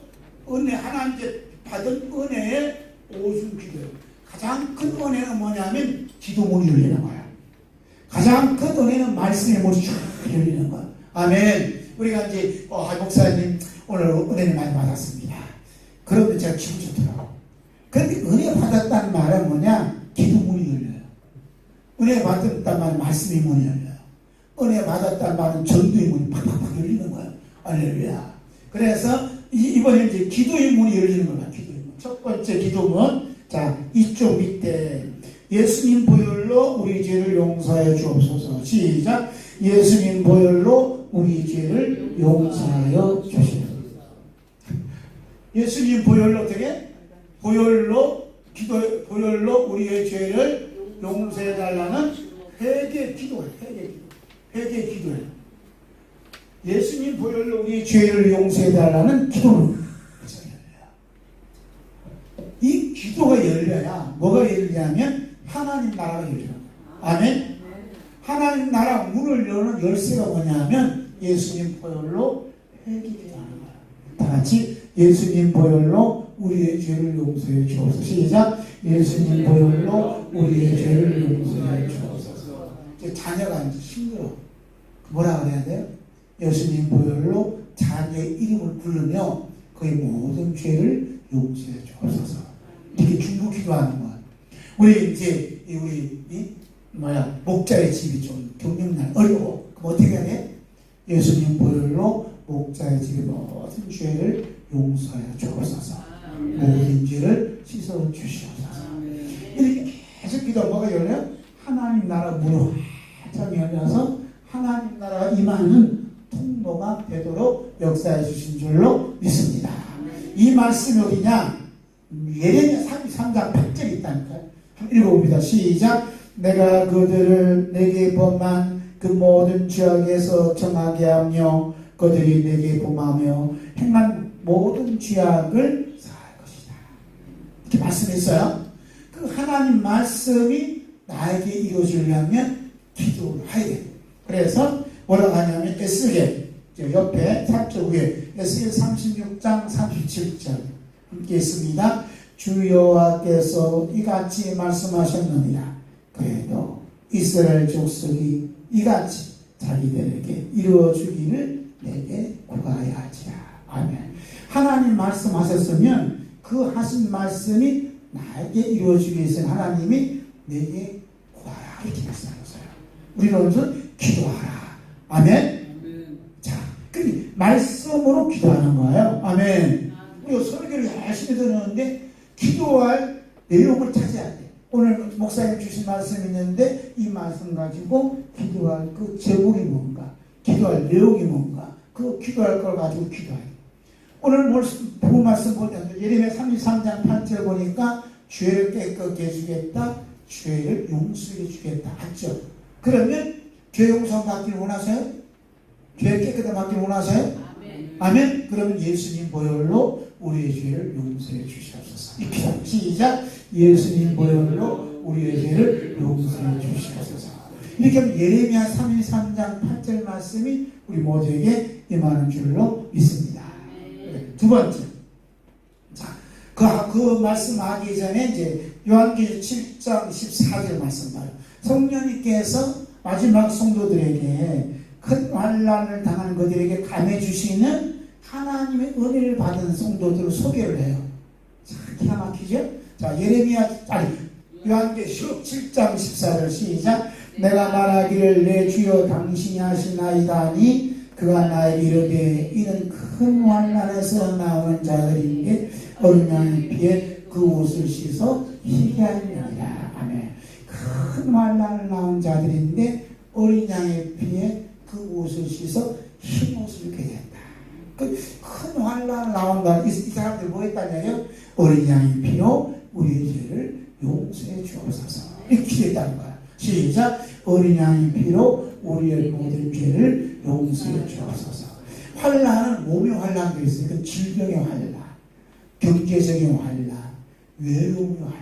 Speaker 1: 은혜, 하나님께 받은 은혜의 오줌 기도예요. 가장 큰 은혜는 뭐냐면 기도문이 열리는 거야. 가장 큰 은혜는 말씀의 문이 쫙 열리는 거야. 아멘. 우리가 이제 목사님 오늘 은혜를 많이 받았습니다. 그러면 제가 기분 좋더라고. 그런데 은혜 받았다는 말은 뭐냐? 기도문이 열려요. 은혜 받았다는 말은 말씀의 문이 열려요. 은혜 받았다는 말은 전도의 문이 팍팍팍 열리는 거예요. 할렐루야. 그래서 이번에 이제 기도의 문이 열리는 거예요. 기도의 문. 첫 번째 기도문. 자, 이쪽 밑에 예수님 보혈로 우리 죄를 용서하여 주옵소서. 시작. 예수님 보혈로 우리 죄를 용서하여 주옵소서. 예수님 보혈로 어떻게? 보혈로 우리의 죄를 용서해 달라는 회개 기도예요. 회개 기도예요. 예수님 보혈로 우리의 죄를 용서해 달라는 기도는 이 기도가 열려야 뭐가 열리냐면 하나님 나라가 열려요. 아멘. 하나님 나라 문을 여는 열쇠가 뭐냐면 예수님 보혈로 회개하는 거야. 다 같이 예수님 보혈로 우리의 죄를 용서해 주옵소서. 시작. 예수님 보혈로 우리의 죄를 용서해 주옵소서. 자녀가 이제 힘들어. 뭐라 그래야 돼요? 예수님 보혈로 자녀의 이름을 부르며 그의 모든 죄를 용서해 주옵소서. 이렇게 중보 기도하는 거야. 우리 이제 목자의 집이 좀 경력날 어려워. 그럼 어떻게 해야 돼? 예수님 보혈로 목자의 집의 모든 죄를 용서해 주옵소서. 모든 죄를 씻어 주시옵소서. 이렇게 계속 기도하면 뭐가 열려요? 하나님 나라 문을 활짝 열려서 하나님 나라가 임하는 통로가 되도록 역사해 주신 줄로 믿습니다. 이 말씀이 어디냐? 예레미야 33장 100절이 있다니까요. 한번 읽어봅니다. 시작. 내가 그들을 내게 범한 그 모든 죄악에서 정하게 하며 그들이 내게 범하며 행한 모든 죄악을 사할 것이다. 이렇게 말씀했어요. 그 하나님 말씀이 나에게 이루어지려면 기도를 해야 돼요. 그래서 뭐라고 하냐면 에스겔 옆에 3절 위에 에스겔 36장 37절 함께 있습니다. 주 여호와께서 이같이 말씀하셨느니라. 그래도 이스라엘 족속이 이같이 자기들에게 이루어주기를 내게 구하여야 하지라. 아멘. 하나님 말씀하셨으면 그 하신 말씀이 나에게 이루어지기 위해서 하나님이 내게 구하라 이렇게 말씀하셨어요. 우리는 기도하라. 아멘. 자, 그 말씀으로 기도하는 거예요. 아멘. 우리가 설교를 열심히 듣는데 기도할 내용을 찾아야 돼. 오늘 목사님 주신 말씀이 있는데 이 말씀 가지고 기도할 그 제목이 뭔가, 기도할 내용이 뭔가, 그 기도할 걸 가지고 기도해요. 오늘 본 말씀 보면 예레미야 33장 8절 보니까 죄를 깨끗게 해주겠다, 죄를 용서해 주겠다 하죠. 그러면 죄 용서 받기를 원하세요? 죄 깨끗하게 받기를 원하세요? 아멘. 그러면 예수님 보혈로 우리의 죄를 용서해 주시옵소서. 이 기도 시작. 예수님 보혈로 우리의 죄를 용서해 주시옵소서. 이렇게 하면 예레미야 33장 8절 말씀이 우리 모두에게 임하는 줄로 믿습니다. 두 번째. 자, 그 말씀하기 전에 이제 요한계시록 7장 14절 말씀 봐요. 성령님께서 마지막 성도들에게 큰 환난을 당하는 그들에게 감해 주시는 하나님의 은혜를 받은 성도들을 소개를 해요. 자, 기가 막히죠? 자, 요한계시록 7장 14절 시작. 내가 말하기를 내 주여 당신이 하시나이다 하니 그가 나에게 이르되 이는 큰 환난에서 나오는 자들인데 어린 양의 피에 그 옷을 씻어 희게 하느니라. 아멘. 큰 환난을 나온 자들인데 어린 양의 피에 그 옷을 씻어 흰 옷을 입게 된다. 큰 환난을 나온다. 이 사람들이 뭐 했다냐요? 어린 양의 피로 우리의 죄를 용서해 주옵소서. 이렇게 기도했다는 거야. 시작. 어린 양의 피로 우리의 모든 죄를 용서해 주옵소서. 환난은 몸의 환난도 있어요. 그 질병의 환난, 경제적인 환난, 외로움의 환난,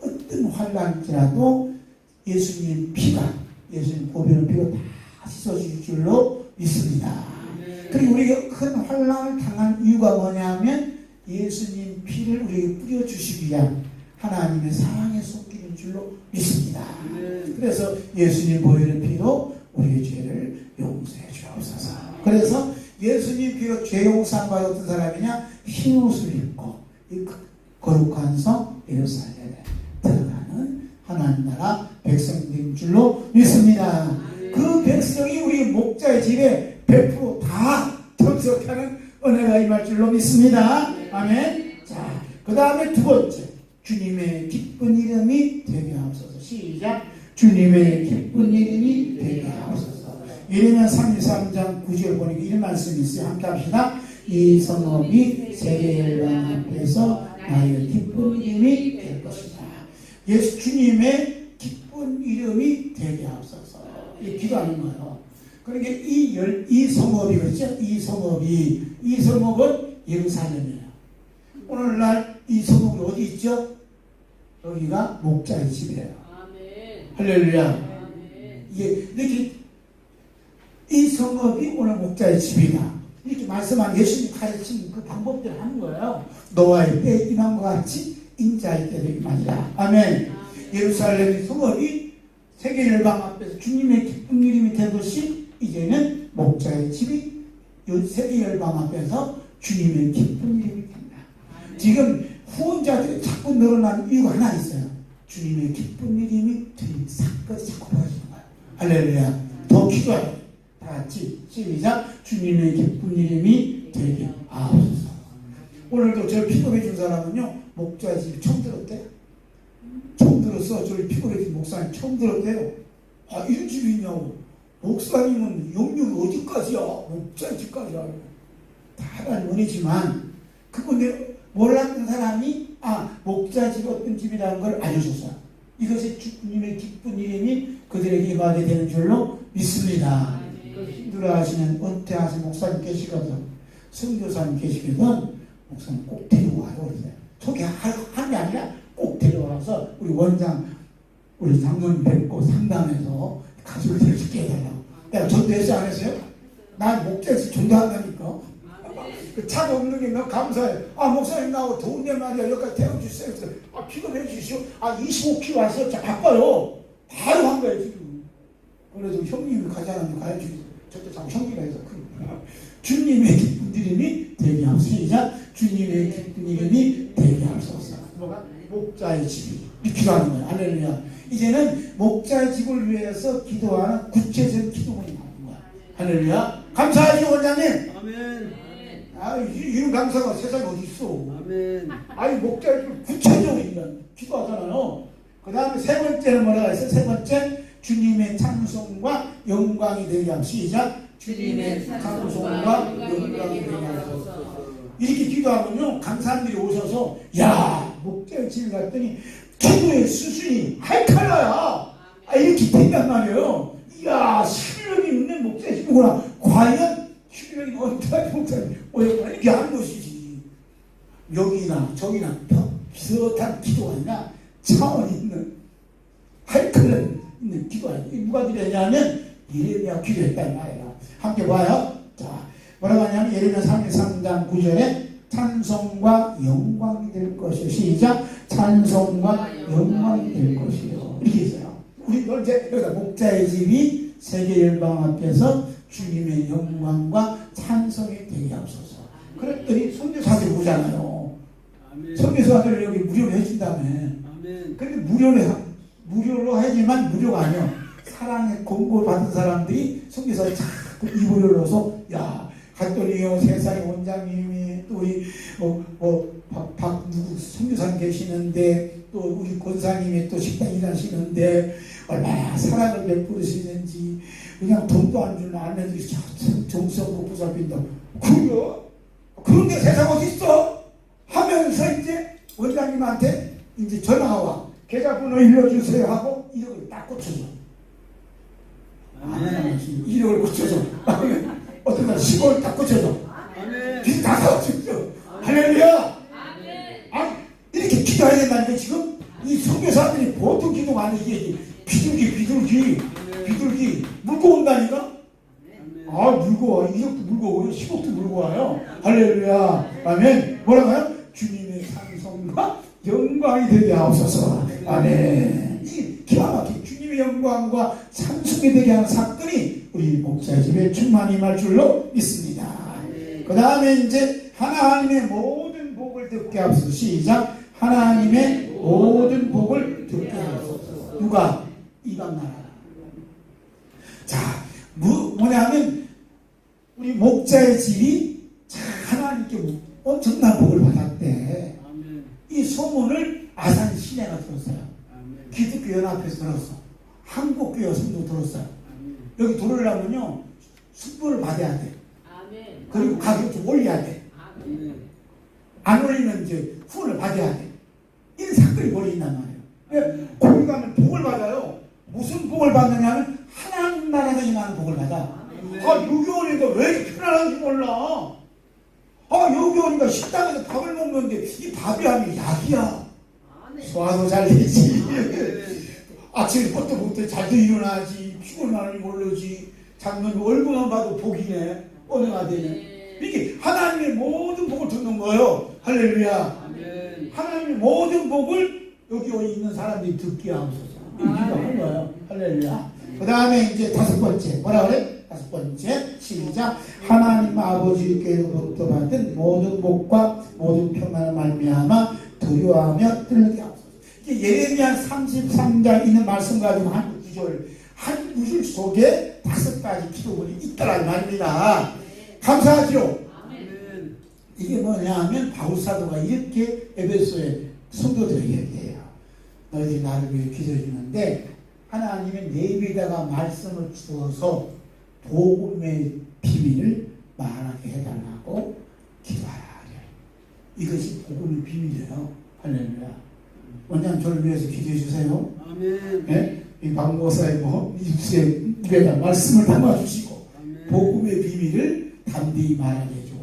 Speaker 1: 어떤 환난이라도 예수님 피가, 예수님 보배는 피로 다 씻어줄 줄로 믿습니다. 그리고 우리가 큰 환난을 당한 이유가 뭐냐면 예수님 피를 우리에게 뿌려주시기 위한 하나님의 사랑에 섞이는 줄로 믿습니다. 그래서 예수님 보혈의 피로 우리의 죄를 용서해 주옵소서. 그래서 예수님 피로 죄 용서한 바 어떤 사람이냐? 흰 옷을 입고 거룩한 성 예루살렘에 들어가는 하나님 나라 백성인 줄로 믿습니다. 그 백성이 우리 목자의 집에 100% 다 참석하는 은혜가 임할 줄로 믿습니다. 아멘. 자, 그 다음에 두 번째. 주님의 기쁜 이름이 되게 하옵소서. 시작. 주님의 기쁜 이름이 되게 하옵소서. 예레미야 33장 9절 보니까 이런 말씀이 있어요. 함께 합시다. 이 성읍이 세계 열방 앞에서 나의 기쁜 이름이 될 것이다. 예수 주님의 기쁜 이름이 되게 하옵소서. 이 기도하는 거예요. 그러니까 이 성읍이 그렇죠? 이 성읍은 예루살렘이에요. 오늘날 이 성읍이 어디 있죠? 여기가 목자의 집이에요. 아멘. 할렐루야. 아멘. 이렇게 이 성읍이 오늘 목자의 집이다. 이렇게 말씀한 예수님 가르친 그 방법대로 하는 거예요. 노아의 때에 임한 것 같이 인자의 때도 임하리라. 아멘. 예루살렘의 성읍이 세계 열방 앞에서 주님의 기쁜 이름이 되듯이 이제는 목자의 집이 세계 열방 앞에서 주님의 기쁜 이름이 된다. 지금 후원자들이 자꾸 늘어나는 이유가 하나 있어요. 주님의 기쁜 이름이 사건이 자꾸 벌어지는 거예요. 할렐루야. 더 기도하라. 다 같이 시작. 주님의 기쁜 이름이 되게 하옵소서. 오늘도 저를 피곤해 준 사람은요, 목자의 집이 처음 들었대요. 처음 들었어. 저를 피곤해 준 목사님 처음 들었대요. 아, 이런 집이 있냐고. 목사님은 영역이 어디까지야? 목자의 집까지야. 다 하나님 은혜지만 그건데 몰랐던 사람이 목자의 집이 어떤 집이라는 걸 알려줬어요. 이것이 주님의 기쁜 이름이 그들에게 임하게 되는 줄로 믿습니다. 힘들어하시는 은퇴하신 목사님 계시거든, 선교사님 계시거든, 목사님 꼭 데려와요. 그러세요. 소개하는 게 아니라 꼭 데려와서 우리 원장, 우리 장로님 뵙고 상담해서 가족들을 쉽게 해달라고. 내가 전도했어 안 했어요? 난 목자에서 전도한다니까. 그 차가 없는 게 너무 감사해. 목사님 나하고 더운데 말이야. 여기까지 태워주세요. 피곤해 주시오. 25km 왔어요. 자, 바빠요. 바로 한 거예요, 지금. 그래서 형님이 가자는데 가야지. 저때 자꾸 형님이라 해서. 주님의 기쁜 이름이 되게 하옵소서. 시작. 주님의 기쁜 이름이 되게 하옵소서. 뭐가? 목자의 집이. 기도하는 거예요. 할렐루야. 이제는 목자의 집을 위해서 기도하는 구체적인 기도문이 나오는 거야. 할렐루야. 감사하지, 원장님.
Speaker 2: 아멘.
Speaker 1: 이런 감사가 세상에 어디 있어.
Speaker 2: 아멘.
Speaker 1: 목자의 집을 구체적으로 기도하잖아요. 그 다음에 세 번째는 뭐라고 했어요? 세 번째, 주님의 찬송과 영광이 되게 하옵소서. 시작. 주님의 찬송과 영광이 되게 하옵소서. 이렇게 기도하면요, 강사님들이 오셔서 목자의 집에 갔더니 기도의 수준이 하이칼라야. 이렇게 된단 말이에요. 이야, 실력이 있는 목사님이구나. 과연 실력이 어떠한 목사님 오였구나. 이렇게 하는 것이지. 여기나 저기나 비슷한 기도가 아니라 차원 있는 하이클럽 있는 기도가 아니라 누가 드렸냐면 예레미야 기도했단 말이에요. 함께 봐요. 자, 뭐라고 하냐면 예레미야 33장 9절에 찬송과 영광이 될 것이요. 시작. 찬송과 영광이 될 것이요. 이렇게 있어요. 우리 이제 여기다 목자의 집이 세계 열방 앞에서 주님의 영광과 찬송이 되게 하옵소서. 그랬더니 선교사들이 오잖아요. 선교사들을 여기 무료로 해준다며. 그런데 무료로 하지만 무료가 아니요. 사랑의 공고를 받은 사람들이 선교사에 자꾸 입을 열어서 야, 갔더니요 세상의 원장님이 또 우리 누구 선교사님 계시는데 또 우리 권사님이 또 식당 일하시는데 얼마나 사랑을 베푸시는지 그냥 돈도 안 주는 아내들이 참 정성으로 보살핀다. 그래요? 그런 게 세상 어디 있어? 하면서 이제 원장님한테 이제 전화가 와. 계좌번호 일러주세요 하고 1억을 딱 꽂혀줘. 이력을 꽂혀줘. 어떤 날 10억을 딱 꽂혀줘. 빚 다 사주죠. 할렐루야. 아, 이렇게 기도해야 된다니까 지금 이 선교사들이 보통 기도가 아니지. 비둘기 물고 온다니까. 아, 물고 와. 2억도 물고 와요. 10억도 물고 와요. 할렐루야. 아멘. 뭐라고요? 주님의 찬송과 영광이 되게 하옵소서. 아멘. 이 기가 막힌 주님의 영광과 찬송이 되게 하는 사건이 우리 목사의 집에 충만히 임할 줄로 믿습니다. 그 다음에 이제 하나님의 모든 복을 듣게 하옵소서. 시작. 하나님의 모든 복을 듣게 하옵소서. 누가? 이방 나라. 자, 뭐냐면 우리 목자의 집이 하나님께 엄청난 복을 받았대. 이 소문을 아산 시내가 들었어요. 기독교 연합회에서 들었어. 한국교회 성도 들었어요. 여기 들어오려면요 숙부를 받아야 돼. 그리고 가격 좀 올려야 돼. 안 올리면 이제 후원을 받아야 돼. 이런 사건이 머리에 있단 말이에요. 거기 가면 복을 받아요. 무슨 복을 받느냐면 하나님 나라가 임하는 복을 받아. 아, 유교원이니까 왜 이렇게 편안한지 몰라. 아, 유교원이니까 식당에서 밥을 먹는데 이 밥이 아니면 약이야. 소화도 잘 되지. 아침부터 못해 잘도 일어나지. 피곤하니 모르지. 장면 얼굴만 봐도 복이네. 은혜가 되네. 이게 하나님의 모든 복을 듣는 거예요. 할렐루야. 아멘. 하나님의 모든 복을 여기 있는 사람들이 듣게 하옵소서. 이게 기도하는 거예요. 할렐루야. 그 다음에 이제 다섯 번째. 뭐라 그래? 다섯 번째. 시작. 하나님 아버지께로부터 받은 모든 복과 모든 평안을 말미암아 두려워하며 떨게 하옵소서. 예레미야 33장 있는 말씀 가지고 한 구절 속에 다섯 가지 기도문이 있다라는 말입니다. 감사하죠? 이게 뭐냐 하면 바울사도가 이렇게 에베소의 성도들에게 얘기해요. 너희들이 나를 위해 기도해 주는데 하나님은 내 입에다가 말씀을 주어서 복음의 비밀을 말하게 해달라고 기도하라. 이것이 복음의 비밀이에요. 할렐루야. 원장님 저를 위해서 기도해 주세요. 아멘. 네? 이 박목사의 입에다 말씀을 담아주시고 복음의 비밀을 담대히 말하게 해주고.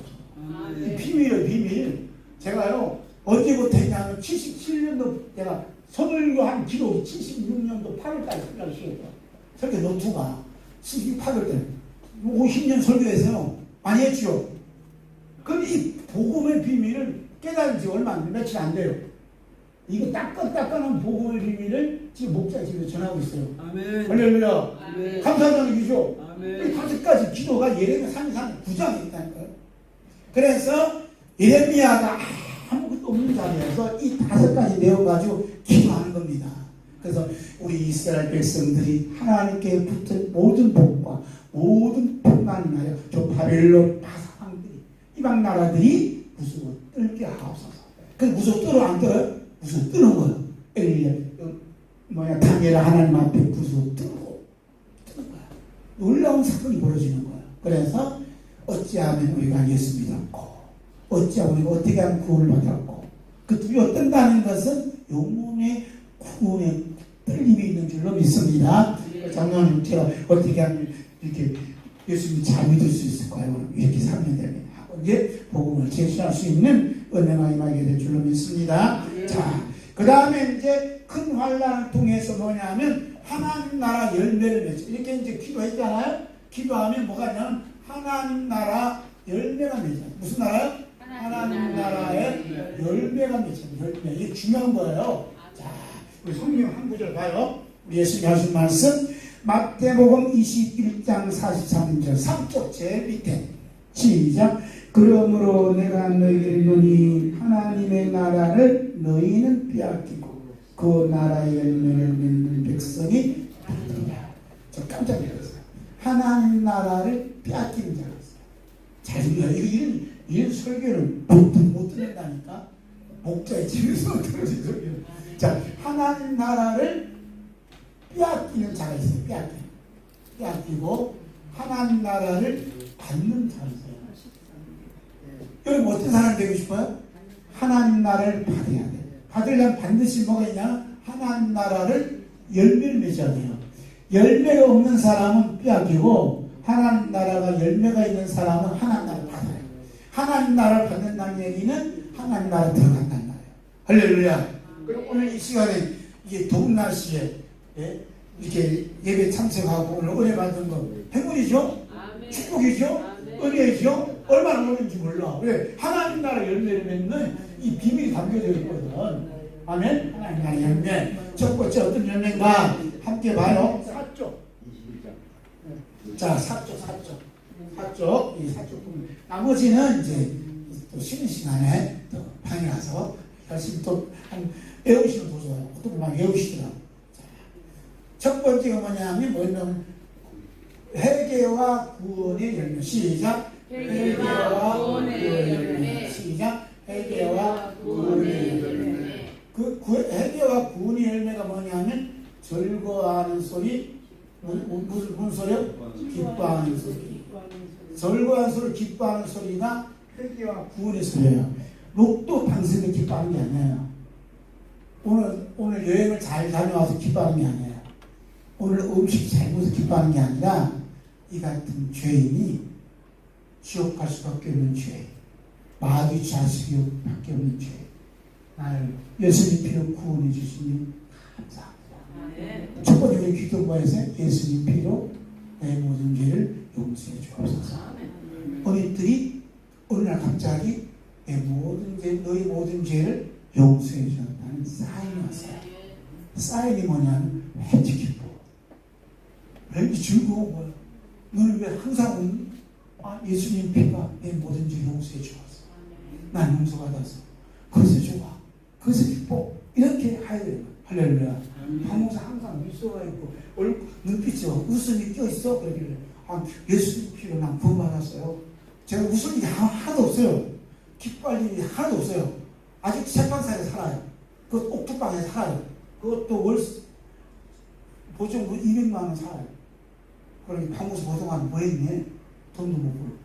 Speaker 1: 이 비밀의 비밀. 제가요 언제부터 했냐면 77년도 제가 선을교한 기록이 76년도 8월까지 설교를 시켰어요. 설교 노트가 78월 때 50년 설교했어요. 많이 했죠. 그럼 이 복음의 비밀을 깨달은 지 얼마 안 돼, 며칠 안 돼요. 이거 따끈따끈한 복음의 비밀을 지금 목자 집에 전하고 있어요. 아멘. 할렐루야. 아멘. 감사하다는 얘기죠. 아멘. 이 다섯 가지 기도가 예레미야 33장 9장에 있다니까요. 그래서 예레미야가 아무것도 없는 자리에서 이 다섯 가지 내용 가지고 기도하는 겁니다. 그래서 우리 이스라엘 백성들이 하나님께 붙은 모든 복과 모든 평안을 하여 저 바벨론 바사왕들이 이방 나라들이 무서워 떨게 하옵소서. 그래서 무서워 떨어 안 떨어요? 무서워 뜨는 거예요. 다니엘 하나님 앞에 무서워 뜨고 뜨는 거야. 놀라운 사건이 벌어지는 거야. 그래서 어찌하면 우리가 예수 믿었고 어찌하면 우리가 어떻게 하면 구원을 받았고 그 두려워 뜬다는 것은 영혼의 구원의 떨림이 있는 줄로 믿습니다. 장로님 제가 어떻게 하면 이렇게 예수님 잘 믿을 수 있을까요? 이렇게 살면 됩니다. 하고 이제 복음을 제시할 수 있는 은혜가 임하게 될 줄로 믿습니다. 자, 그 다음에 이제 큰 환란을 통해서 뭐냐면 하나님 나라 열매를 맺죠. 이렇게 이제 기도했잖아요. 기도하면 뭐가 있냐면 하나님 나라 열매가 맺어요. 무슨 나라요? 하나님 나라의 열매가 맺어요. 열매. 이게 중요한 거예요. 자, 우리 성경 한 구절 봐요. 우리 예수님 하신 말씀 마태복음 21장 43절 3쪽 제일 밑에 시작. 그러므로 내가 너희에게 이르노니 하나님의 나라를 너희는 빼앗기고 그 나라의 열매를 맺는 백성이 되리라. 저 깜짝 놀랐어요. 하나님 나라를 빼앗기는 줄 알았어요. 잘 들어요. 이런 설교를 못 듣는다니까. 목자의 집에서 들어진 설교를. 자, 하나님 나라를 빼앗기는 자가 있어요. 빼앗기고 하나님 나라를 받는 자가 있어요. 여러분 어떤 사람이 되고 싶어요? 하나님 나라를 받아야 돼요. 받으려면 반드시 뭐가 있냐? 하나님 나라를 열매를 맺어야 돼요. 열매가 없는 사람은 빼앗기고 하나님 나라가 열매가 있는 사람은 하나님 나라를 받아요. 하나님 나라를 받는다는 얘기는 하나님 나라에 들어간다는 말이에요. 할렐루야. 그럼 오늘 이 시간에 이게 더운 날씨에 이렇게 예배 참석하고 오늘 은혜 받은 거 행운이죠? 축복이죠? 은혜이죠? 얼마나 오는지 몰라. 왜? 하나님 나라 열매를 맺는 이 비밀이 담겨져 있거든. 아멘? 하나님 나라 열매. 첫 번째 어떤 열매인가? 함께 봐요. 4쪽. 자, 4쪽. 이 4쪽 보면. 나머지는 이제 또 쉬는 시간에 또 방에 가서 열심히 또 외우시면 더 좋아요. 어떤 분만 외우시더라고. 첫 번째가 뭐냐면 회개와 구원의 열매. 시작. 회개와 구원의 열매. 시작. 회개와 구원의 열매. 그 회개와 구원의 열매가 뭐냐면 즐거워하는 소리, 무슨 소리요? 기뻐하는 소리. 즐거워하는 소리, 기뻐하는 소리가 회개와 구원의 소리예요. 로또 당신이 기뻐하는 게 아니에요. 오늘 여행을 잘 다녀와서 기뻐하는 게 아니에요. 오늘 음식 잘 먹어서 기뻐하는 게 아니라 이 같은 죄인이 지옥 갈 수밖에 없는 죄, 마귀 자식밖에 없는 죄, 나를 예수님 피로 구원해 주시니 감사합니다. 첫 번째 우리 기도부에서 예수님 피로 내 모든 죄를 용서해 주옵소서. 어린들이 어느 날 갑자기 너의 모든 죄를 용서해 주었다는 사인이 왔어요. 사인이 뭐냐면 왠지 기뻐. 왠지 즐거운 거야. 너는 왜 항상 예수님 피가 내 모든 죄 용서해 주었어. 난 용서받았어. 그래서 좋아. 그래서 기뻐. 이렇게 해야 돼요. 할렐루야. 방송사 항상 미소가 있고 눈빛이 웃음이 껴있어. 그러길래 예수님 피로 난 구원받았어요. 제가 웃을 일이 하나도 없어요. 기뻐할 일이 하나도 없어요. 아직 재판사에 살아요. 그것도 옥토방에 살아요. 그것도 보증금 200만 원 살아요. 그러니 방송사 그동안 뭐 했니? 돈도 못 벌고.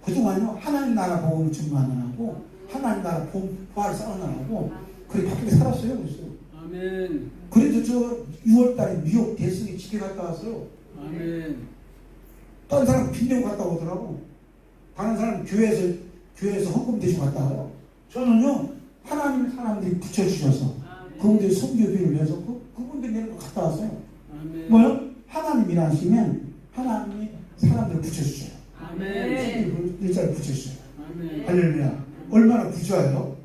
Speaker 1: 그동안요 하나님 나라 복음을 증거하느라고 하나님 나라 부활을 쌓으느라고 그렇게 바쁘게 살았어요. 그래서.
Speaker 2: 아멘.
Speaker 1: 그래도 저 6월달에 뉴욕 대승에 집회 갔다 왔어요.
Speaker 2: 아멘.
Speaker 1: 다른 사람 빈병 갔다 오더라고. 다른 사람 교회에서 헌금 대신 갔다 와요. 저는요 하나님 사람들이 붙여주셔서 그분들이 선교비를 내서 그분들이 내는 거 갔다 왔어요.
Speaker 2: 아멘.
Speaker 1: 뭐요? 하나님 일하시면 하나님이 사람들을 붙여주셔요.
Speaker 2: 아멘.
Speaker 1: 일자를 붙여주셔요.
Speaker 2: 아멘.
Speaker 1: 할렐루야. 얼마나 부자예요?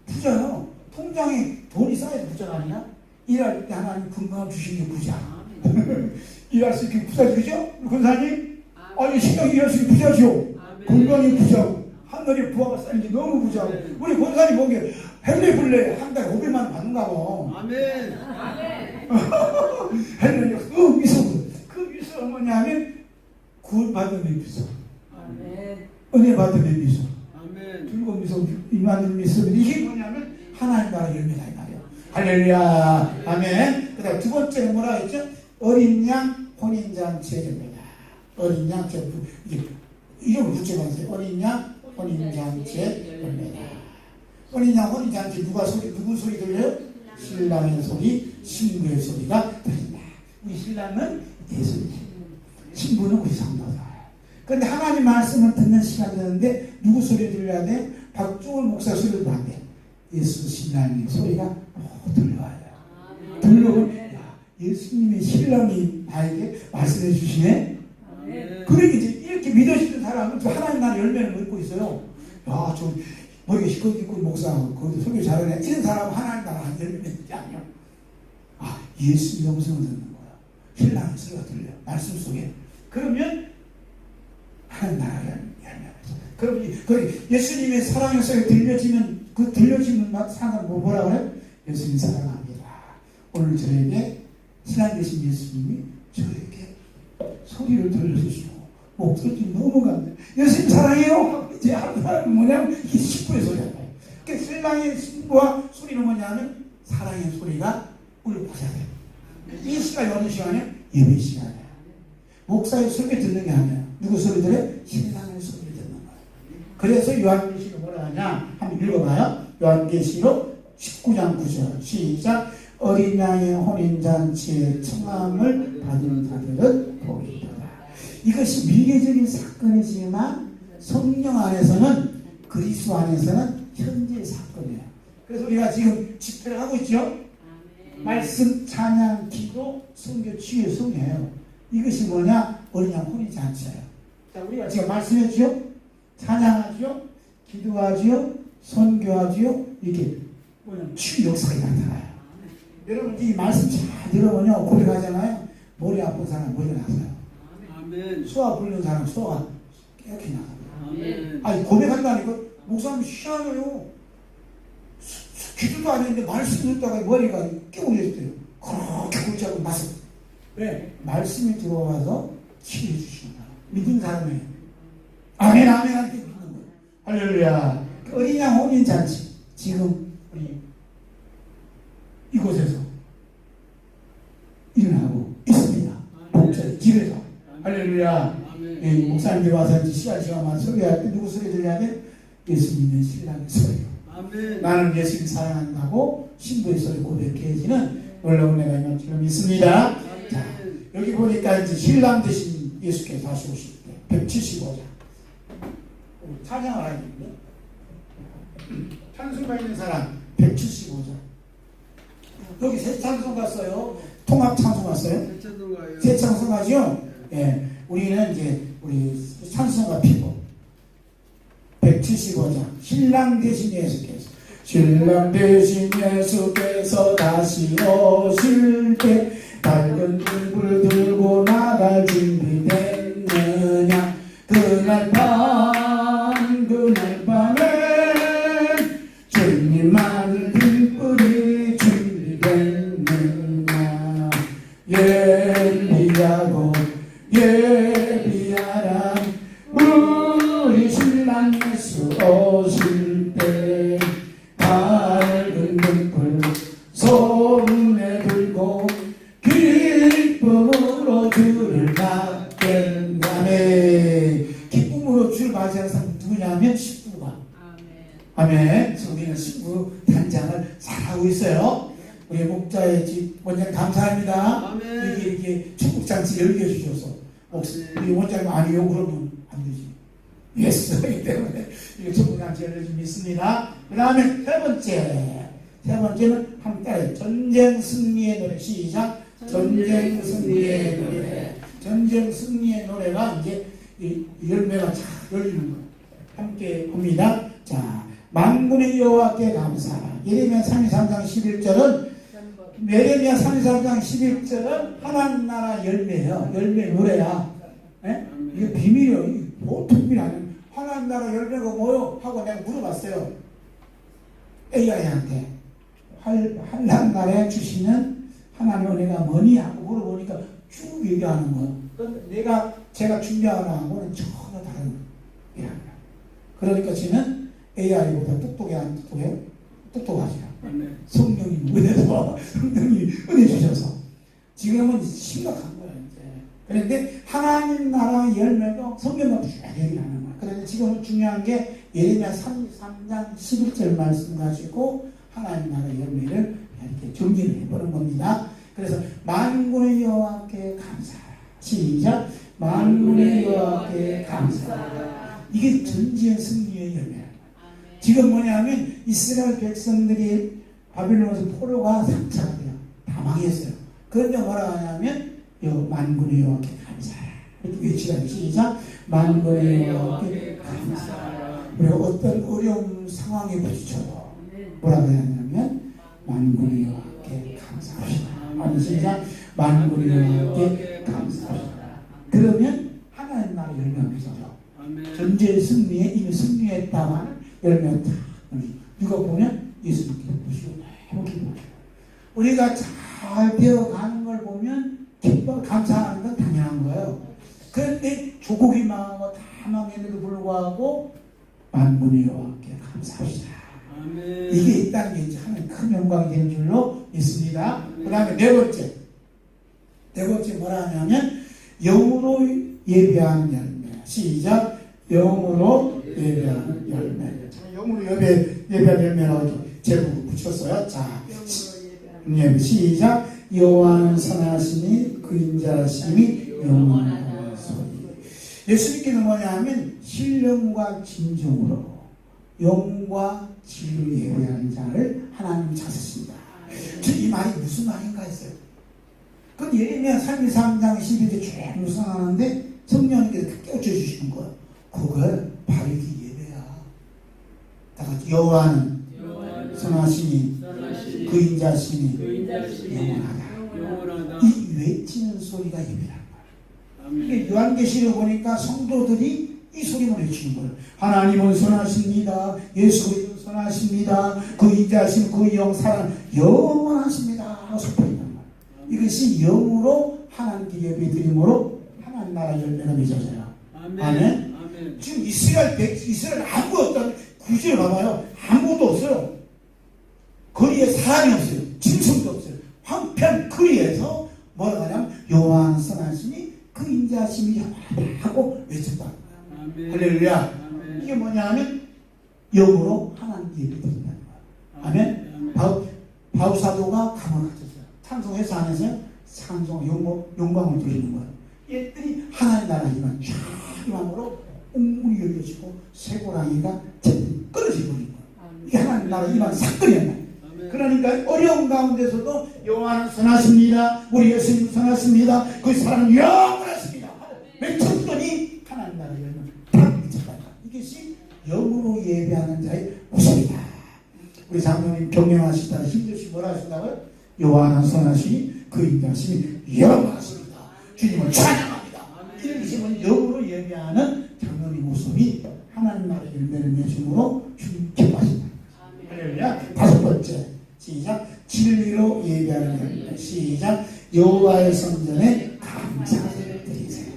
Speaker 1: 부자요. 통장에 돈이 쌓여도 부자가 아니야? 일할 때 하나님 건강 주시는 게 부자. 일할 수 있게 부자들이죠? 권사님? 아니 신경이 일할 수 있게 부자죠. 건강이 부자고 하늘에 부하가 쌓인 게 너무 부자고 우리 권사님 보기에 헬레블레 한 달에 500만 원 받는가 봐.
Speaker 2: 아멘.
Speaker 1: 헬레블레 그 미소가 뭐냐면 구원받음의 미소. 은혜 받음의 미소. 즐거운 미소, 임하는 미소. 이게 뭐냐면 하나님 나라 열매다 이 말이에요. 할렐루야. 아멘. 그 다음 두 번째는 뭐라 했죠? 어린 양 혼인잔치의 열매다. 어린 양 이름을 붙여봤어요. 어린 양 혼인잔치의 열매다. 어린 양 혼인잔치 누구 소리 들려요? 신랑의 소리, 신부의 소리가 들린다. 우리 신랑은 예수님, 신부는 우리 성도다. 그런데 하나님 말씀을 듣는 시간이 되는데 누구 소리 들려야 돼? 박종월 목사 소리도 안 돼. 예수 신랑의 소리가 들려와요. 들려오면 야, 예수님의 신랑이 나에게 말씀해 주시네. 그러니까 이제 이렇게 믿으시는 사람은 하나님 나라 열매를 맺고 있어요. 야, 저 머리가 시커멓고 목사 거기서 설교 잘하네. 이런 사람은 하나님 나라 열매 맺는 게 아니야. 아, 예수 영성을 듣는 거야. 신랑의 소리가 들려. 말씀 속에. 그러면 하나님 나라 열매 맺어. 그럼 그 예수님의 사랑의 소리가 들려지면 그 들려지는 상은 뭐라 그래? 예수님 사랑합니다. 오늘 저에게 신랑 되신 예수님이 저에게 소리를 들려주시고 목소리 너무 감사해요. 예수님 사랑해요. 이제 하는 사람은 뭐냐면 이게 신부의 소리잖아요. 그러니까 신랑의 신부와 소리는 뭐냐면 사랑의 소리가 울려 퍼져야 돼요. 이 시간이 어느 시간이에요? 예배 시간이에요. 목사의 소리 듣는 게 아니에요. 누구 소리 들어요? 신랑의 소리 듣는 거예요. 그래서 요한계시록 뭐라 하냐? 한번 읽어봐요. 요한계시록 19장 9절 시작. 어린 양의 혼인잔치의 청함을 받은 자들은 복이 있다. 이것이 미래적인 사건이지만 성령 안에서는 그리스도 안에서는 현재의 사건이에요. 그래서 우리가 지금 집회를 하고 있죠. 말씀, 찬양, 기도, 선교, 치유, 성례예요. 이것이 뭐냐? 어린 양 혼인잔치예요. 자, 우리가 지금 말씀했죠. 찬양하죠. 기도하죠. 선교하죠. 이렇게 뭐냐면 치유 역사가 나타나요. 여러분 이 말씀 잘 들어보면 고백하잖아요. 머리 아픈 사람 머리가 나서요.
Speaker 2: 아멘.
Speaker 1: 소화 불는 사람 소화가 깨끗이 나가요.
Speaker 2: 아멘.
Speaker 1: 아니 고백한다니까 목사님 희한해요. 기도도 안 했는데 말씀 듣다가 머리가 깨울렸대요. 그렇게 골치 아프고 나서 왜? 말씀이 들어와서 치유해 주시는 거야. 믿은 사람이에요. 아멘 아멘 한테 믿는 거예요. 할렐루야. 어린 양 혼인잔치 지금 우리 이곳에서 일어나고 있습니다. 목자 집에서. 할렐루야. 예, 목사님들 와서 시간만 소개할 때 누구 소리 들려야 돼? 예수님의 신랑의 소리.
Speaker 2: 아멘.
Speaker 1: 나는 예수님 사랑한다고 신부의 소리 고백해지는 놀라운 은혜가 있는 줄 믿습니다. 자, 여기 보니까 이제 신랑 되신 예수께서 다시 오실 때 175장 찬양을 하겠는데 찬송가 있는 사람 175장 여기 새 찬송 갔어요. 통합 찬송 갔어요. 새 찬송 가죠. 예, 우리는 이제 우리 찬송가 피고 175장 신랑 대신 예수께서 신랑 대신 예수께서 다시 오실 때 밝은 불을 들고 나갈 준비됐느냐. 그날 밤에 주님만을 등불이 준비됐느냐. 예비하고 예비하라. 우리 신랑 예수 오실 때 밝은 등불 손에 들고 기쁨으로 주를 맞겠다네. 기쁨으로 주를 맞이하는 사람 누구냐면 신부가. 아멘. 우리는 신부 단장을 잘하고 있어요. 우리 목자의 집 원장님 감사합니다.
Speaker 2: 아멘.
Speaker 1: 이렇게 축복잔치 열게 해주셔서 우리 원장님 아니요 그러면 안 되지. 예수이기 때문에 이거 축복잔치 열려주면 믿습니다. 그 다음에 세 번째는 한따라 전쟁 승리의 노래. 시작. 전쟁 승리의 노래. 전쟁 승리의 노래가 이제 이 열매가 잘 열리는 거예요. 함께 봅니다. 자, 만군의 여호와께 감사하라. 예레미야 33장 11절은 예레미야 33장 11절은 하나님 나라 열매예요. 열매 노래야. 네? 이게 비밀이에요. 이게 보통 비밀 아니에요. 하나님 나라 열매가 뭐요? 하고 내가 물어봤어요. AI한테. 한란 날에 주시는 하나님 은혜가 뭐니? 하고 물어보니까 쭉 얘기하는 거예요. 그런데 제가 준비하는 하고는 전혀 다른 얘기합니다. 그러니까 저는 AI보다 똑똑해 안 똑똑해요? 똑똑하죠. 성령이 은혜서 성령이 은혜 주셔서 지금은 심각한 거예요. 이제. 그런데 하나님 나라 열매도 성경과 쭉 얘기하는 거예요. 그런데 지금은 중요한 게 예레미야 33장 11절 말씀 가지고 하나님 나라 열매를 이렇게 정리를 해보는 겁니다. 그래서 만군의 여호와께 감사하라. 시작. 만군의 여호와께 감사하라. 이게 전지의 승리의 열매야. 지금 뭐냐면 이스라엘 백성들이 바빌론에서 포로가 상처가 돼요. 다 망했어요. 그런데 뭐라 하냐면 만군의 여호와께 감사하라. 이렇게 외치라. 시작. 만군의 여호와께 감사하라. 우리가 어떤 어려운 상황에 부딪혀도 뭐라고 해야 하냐면 만군의 여호와께 감사합시다. 시작. 만군의 여호와께 감사합시다. 그러면 하나님 나라 열매가 맺어져. 전제의 승리에 이미 승리했다만 열매가 다 누가 보면 예수님께 보시고 너무 기뻐요. 우리가 잘 되어가는 걸 보면 기뻐 감사하는 건 당연한 거예요. 그런데 조국이 망하고 다 망했는데도 불구하고 만군의 여호와께 감사합시다. 이게 있다는 게 이제 하나님 큰 영광이 되는 줄로 믿습니다. 그 다음에 네 번째 뭐라 하냐면 영으로 예배하는 열매. 시작. 영으로 예배하는 열매. 영으로 예배하는 열매라고 제목을 붙였어요. 자, 시작. 여호와는 선하시니 그 인자하심이 영원한 소리. 예수님께는 뭐냐면 신령과 진정으로 영과 진리로 예배하는 자를 하나님이 찾으십니다. 이 말이 무슨 말인가 했어요. 그건 예레미야 33장 12절에 쭉 묵상하는데 성령님께서 깨우쳐주시는 거예요. 그걸 바로 이게 예배야. 다 같이 여호와는 선하시니 그 인자심이 영원하다. 이 외치는 소리가 예배란 말이에요. 요한계시록 보니까 성도들이 이 소리만 외치는 거예요. 하나님은 선하십니다. 예수는 선하십니다. 그 인자심 그 영사랑 영원하십니다. 선포한단 말이에요. 이것이 영으로 하나님께 예배드림으로 하나님 나라 열매가 맺어져요. 아멘. 지금 이스라엘 아무것도 없다는 구절 봐봐요. 아무것도 없어요. 거리에 사람이 없어요. 짐승도 없어요. 황폐한 거리에서 뭐라고 하냐면 여호와는 선하시니 그 인자심이 영원하다 하고 외쳤다. 할렐루야. 이게 뭐냐 하면 영으로 하나님께 예배드린다는 거예요. 아멘. 바울 사도가 감을 가졌어요. 찬송해서 안 해서요. 찬송 영광을 드리는 거예요. 얘들이 하나님 나라 이만 쫙 이만으로 옥문이 열려지고 쇠고랑이가 끊어져 버린 거예요. 이게 하나님 나라 이만 사건이었나요. 그러니까 어려운 가운데서도 여호와는 선하십니다. 우리 예수님 선하십니다. 그 사랑은 영원하십니다. 외쳤더니 하나님 나라 열면 딱 미쳤다. 이것이 영으로 예배하는 자의 모습이다. 우리 장로님 경영하시다가 힘들시 뭐라 하신다고요? 여호와는 선하시니 그 인자심이 영원하십니다. 주님을 찬양합니다. 이런 것이면 영으로 예배하는 장로님 모습이 하나님 나라 열매를 맺음으로 주님 기뻐하신다. 할렐루야. 다섯 번째 시작. 진리로 예배하는 열매. 시작. 여호와의 성전에 감사를 드리세요.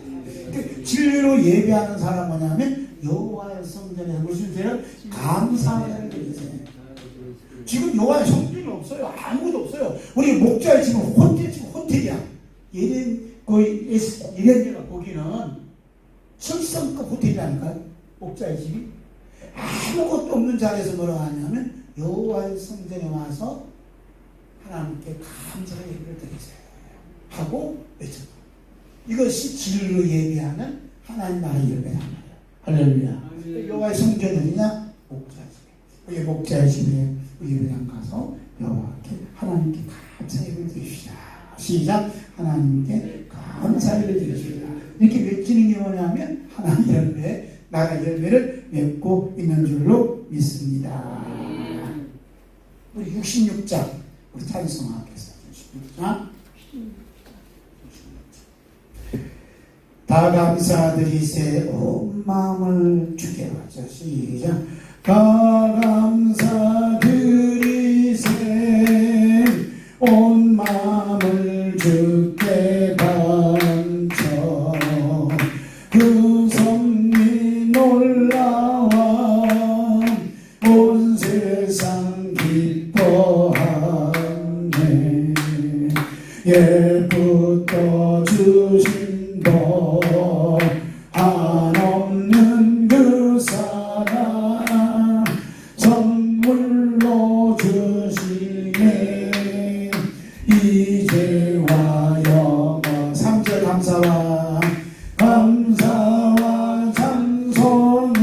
Speaker 1: 진리로 예배하는 사람 뭐냐면 여호와의 성전에 무슨 죄를 감사를 드리세요. 지금 여호와의 성전이 없어요. 아무것도 없어요. 우리 목자의 집은 호텔이야. 예레미야가 거기는 설성급 호텔이라니까요. 목자의 집이 아무것도 없는 자리에서 뭐라고 하냐면 여호와의 성전에 와서 하나님께 감사의 예배를 드리세요 하고 외쳤다. 이것이 진리로 예배하는 하나님 나라의 열매란 말이에요. 할렐루야. 여호와의 성전이 어디냐? 목자의 집에. 우리 목자의 집에 예배당 가서 여호와께 하나님께 감사의 예배를 드립시다. 시작. 하나님께 감사의 예배를 드립시다. 이렇게 외치는 게 뭐냐면 하나님 열매, 나라 열매를 맺고 있는 줄로 믿습니다. 우리 66장 우리 찬송하겠습니다. 66장 다 감사드리세 온 마음을 주께 바쳐. 시작. 다 감사드리세 온 마음을 주께 바쳐. 그 섭리 놀라와 온 세상 기뻐하네. 예부터 주신 법 한없는 그 사랑 선물로 주시네. 이제 감사와 찬송을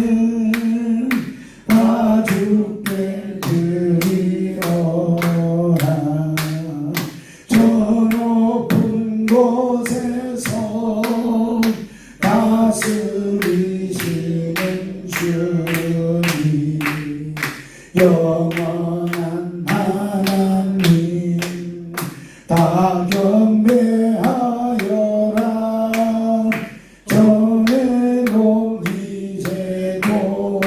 Speaker 1: 다 주께 드리노라. 저 높은 곳에서 다스리시는 주님, 영원한 하나님, 다 경배하여라. 전에도 이제도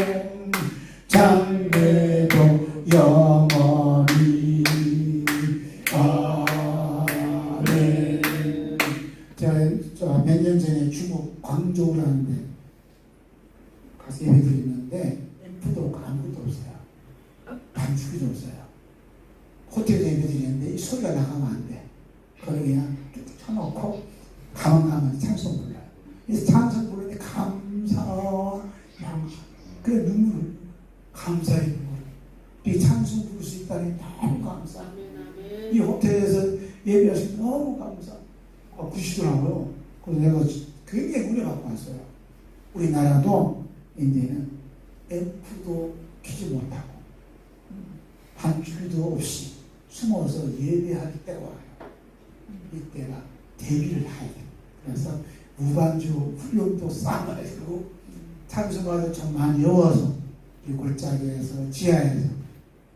Speaker 1: 장래도 영원히. 아멘. 제가 몇 년 전에 중국 광저우라는데 가서 예배 드리는데 앰프도 없고 아무것도 없어요. 반죽이도 없어요. 호텔에서 예배 드리는데 이 소리가 나가면 안 돼. 그걸 그냥 쭉 쳐놓고 가만 찬송 불러요. 그래서 찬송 부르는데 감사, 그래 눈물, 감사의 눈물. 이 찬송 부를 수 있다니 너무 감사. 이 호텔에서 예배하시면 너무 감사. 그러시더라고요. 그래서 내가 굉장히 은혜 갖고 왔어요. 우리나라도 이제는 앰프도 키지 못하고 반주기도 없이 숨어서 예배할 때가 와요. 이때가 대비를 해야 돼요. 그래서 무반주 훈련도 쌓아가지고 찬송가도 좀 많이 외워서 이 골짜기에서 지하에서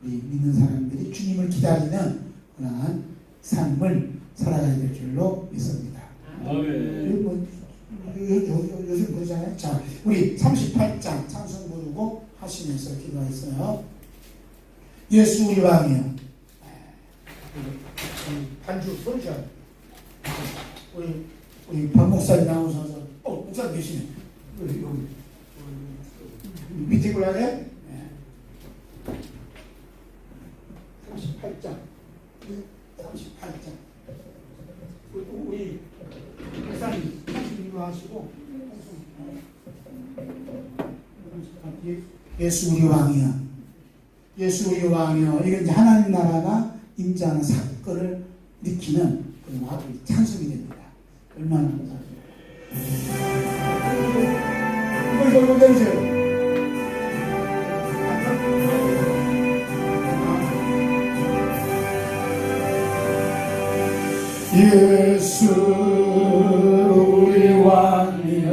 Speaker 1: 우리 믿는 사람들이 주님을 기다리는 그러한 삶을 살아가야 될 줄로 믿습니다. 요즘 그러잖아요. 자, 우리 38장 찬송 부르고 하시면서 기도했어요. 예수 우리 왕이요. 반주 소리죠. 우리 박 목사님 나오셔서 목사님 계시네. 여기 밑에 골라야 돼? 38장. 38장. 우리 목사님 찬송도 하시고 예수 우리 왕이요. 예수 우리 왕이요. 이건 이제 하나님 나라가 임재하는 사건을 일으키는 그런 찬송이 됩니다. 얼마나 감사해요. 이거 내주세요. 예수 우리 왕이여,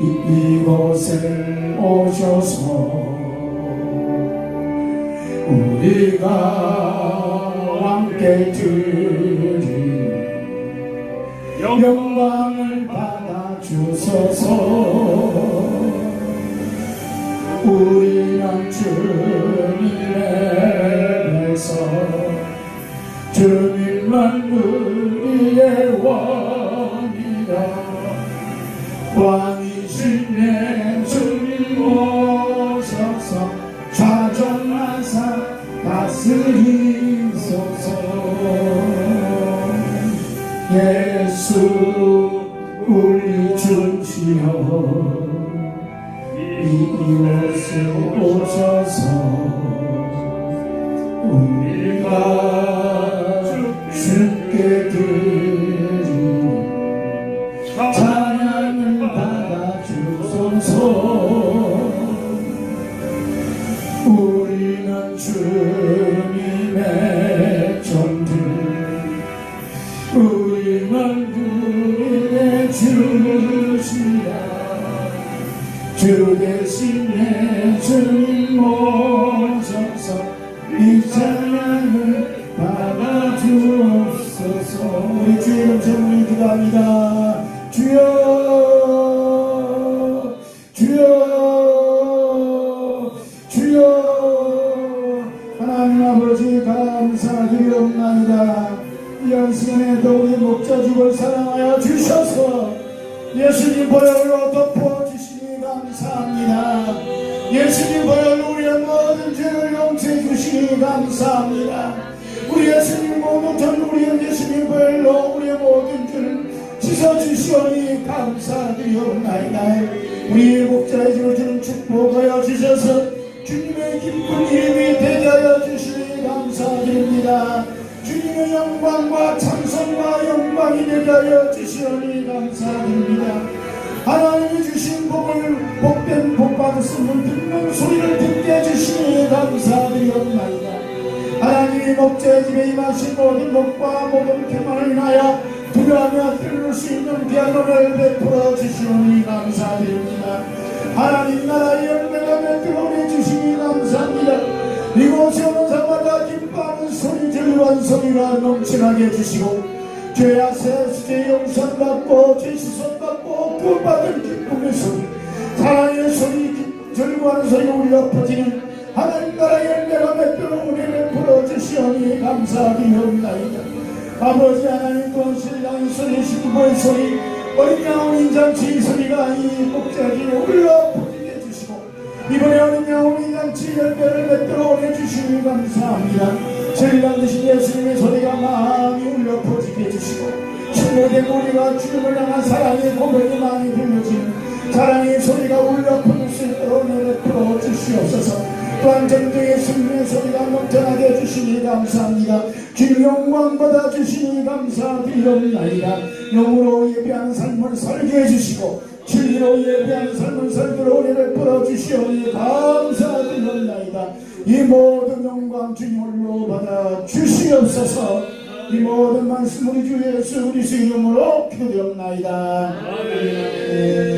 Speaker 1: 이곳에 오셔서 우리가 함께 드린 영광을 받아 주소서. 우리는 주님에서 주님만 우리의 왕이여, 왕이시네 주님 오셔서 좌정하사 다스리소서. 예수 우리 주시여, 이곳에 오셔서 우리가 주께 드린 찬양을 받아 주소서. 우리는 주님의 종들, 우리만 우리의 주시라. 주 대신에 주님 오셔서 이 찬양을 받아 주옵소서. 우리 주의 이름 제물로 기도합니다. 주여, 주여, 주여. 하나님 아버지 감사드리옵나이다. 이런 시간에도 우리 목자죽을 사랑하여 주셔서 예수님 보혈로 덮어주시니 감사합니다. 예수님 보혈로 우리의 모든 죄를 용서해 주시니 감사합니다. 우리 예수님 모든 우리의 예수님 보혈로 우리의 모든 죄를 씻어주시오니 감사드리옵나이다. 우리 목자의 집을 주는 축복하여 주셔서 주님의 기쁜 이름이 되게 하여 주시니 감사드립니다. 주 주님의 영광과 찬송과 영광이 되게 하여 주시오니 감사드립니다. 하나님이 주신 복을 복된 복 받으시는 듣는 소리를 듣게 해주시니 감사드리옵나이다. 하나님이 목자의 집에 임하신 모든 복과 모든 평안을 인하여 두려하며 들을 수 있는 귀한 은혜를 베풀어 주시오니 감사드립니다. 하나님 나라의 영광을 들어오게 주시니 감사합니다. 이곳에 오는 사람마다 기뻐하는 소리 즐거운 소리가 넘쳐나게 해주시고 죄 아세 수제 용서받고 죄 시선받고 구원받은 기쁨의 소리 사랑의 소리 즐거운 소리 울려 퍼지는 하나님 나라의 영광을 베풀어 은혜를 풀어주시오니 감사드리옵나이다. 아버지 하나님 또한 신랑의 소리 신부의 소리 어린 양의 인잔치 소리가 이 목자기에 울려 퍼지게 해주시고 이번에 어린 양의 인잔치 열매를 맺도록 해주시니 감사합니다. 신랑 되신 예수님의 소리가 많이 울려 퍼지게 해주시고 충고된 우리가 주님을 향한 사랑의 고백이 많이 들려지는 사랑의 소리가 울려 퍼질 수 있도록 은혜를 풀어 주시옵소서. 또한 전쟁의 승리의 소리가 넘쳐나게 해주시니 감사합니다. 주님 영광 받아 주시니 감사드리옵나이다. 영으로 예배하는 삶을 살게 해주시고 진리로 예배하는 삶을 살도록 은혜를 풀어주시오니 감사드리옵나이다. 이 모든 영광 주님으로 받아 주시옵소서. 이 모든 말씀 우리 주 예수 그리스도의 이름으로 기도드리옵나이다. 아멘.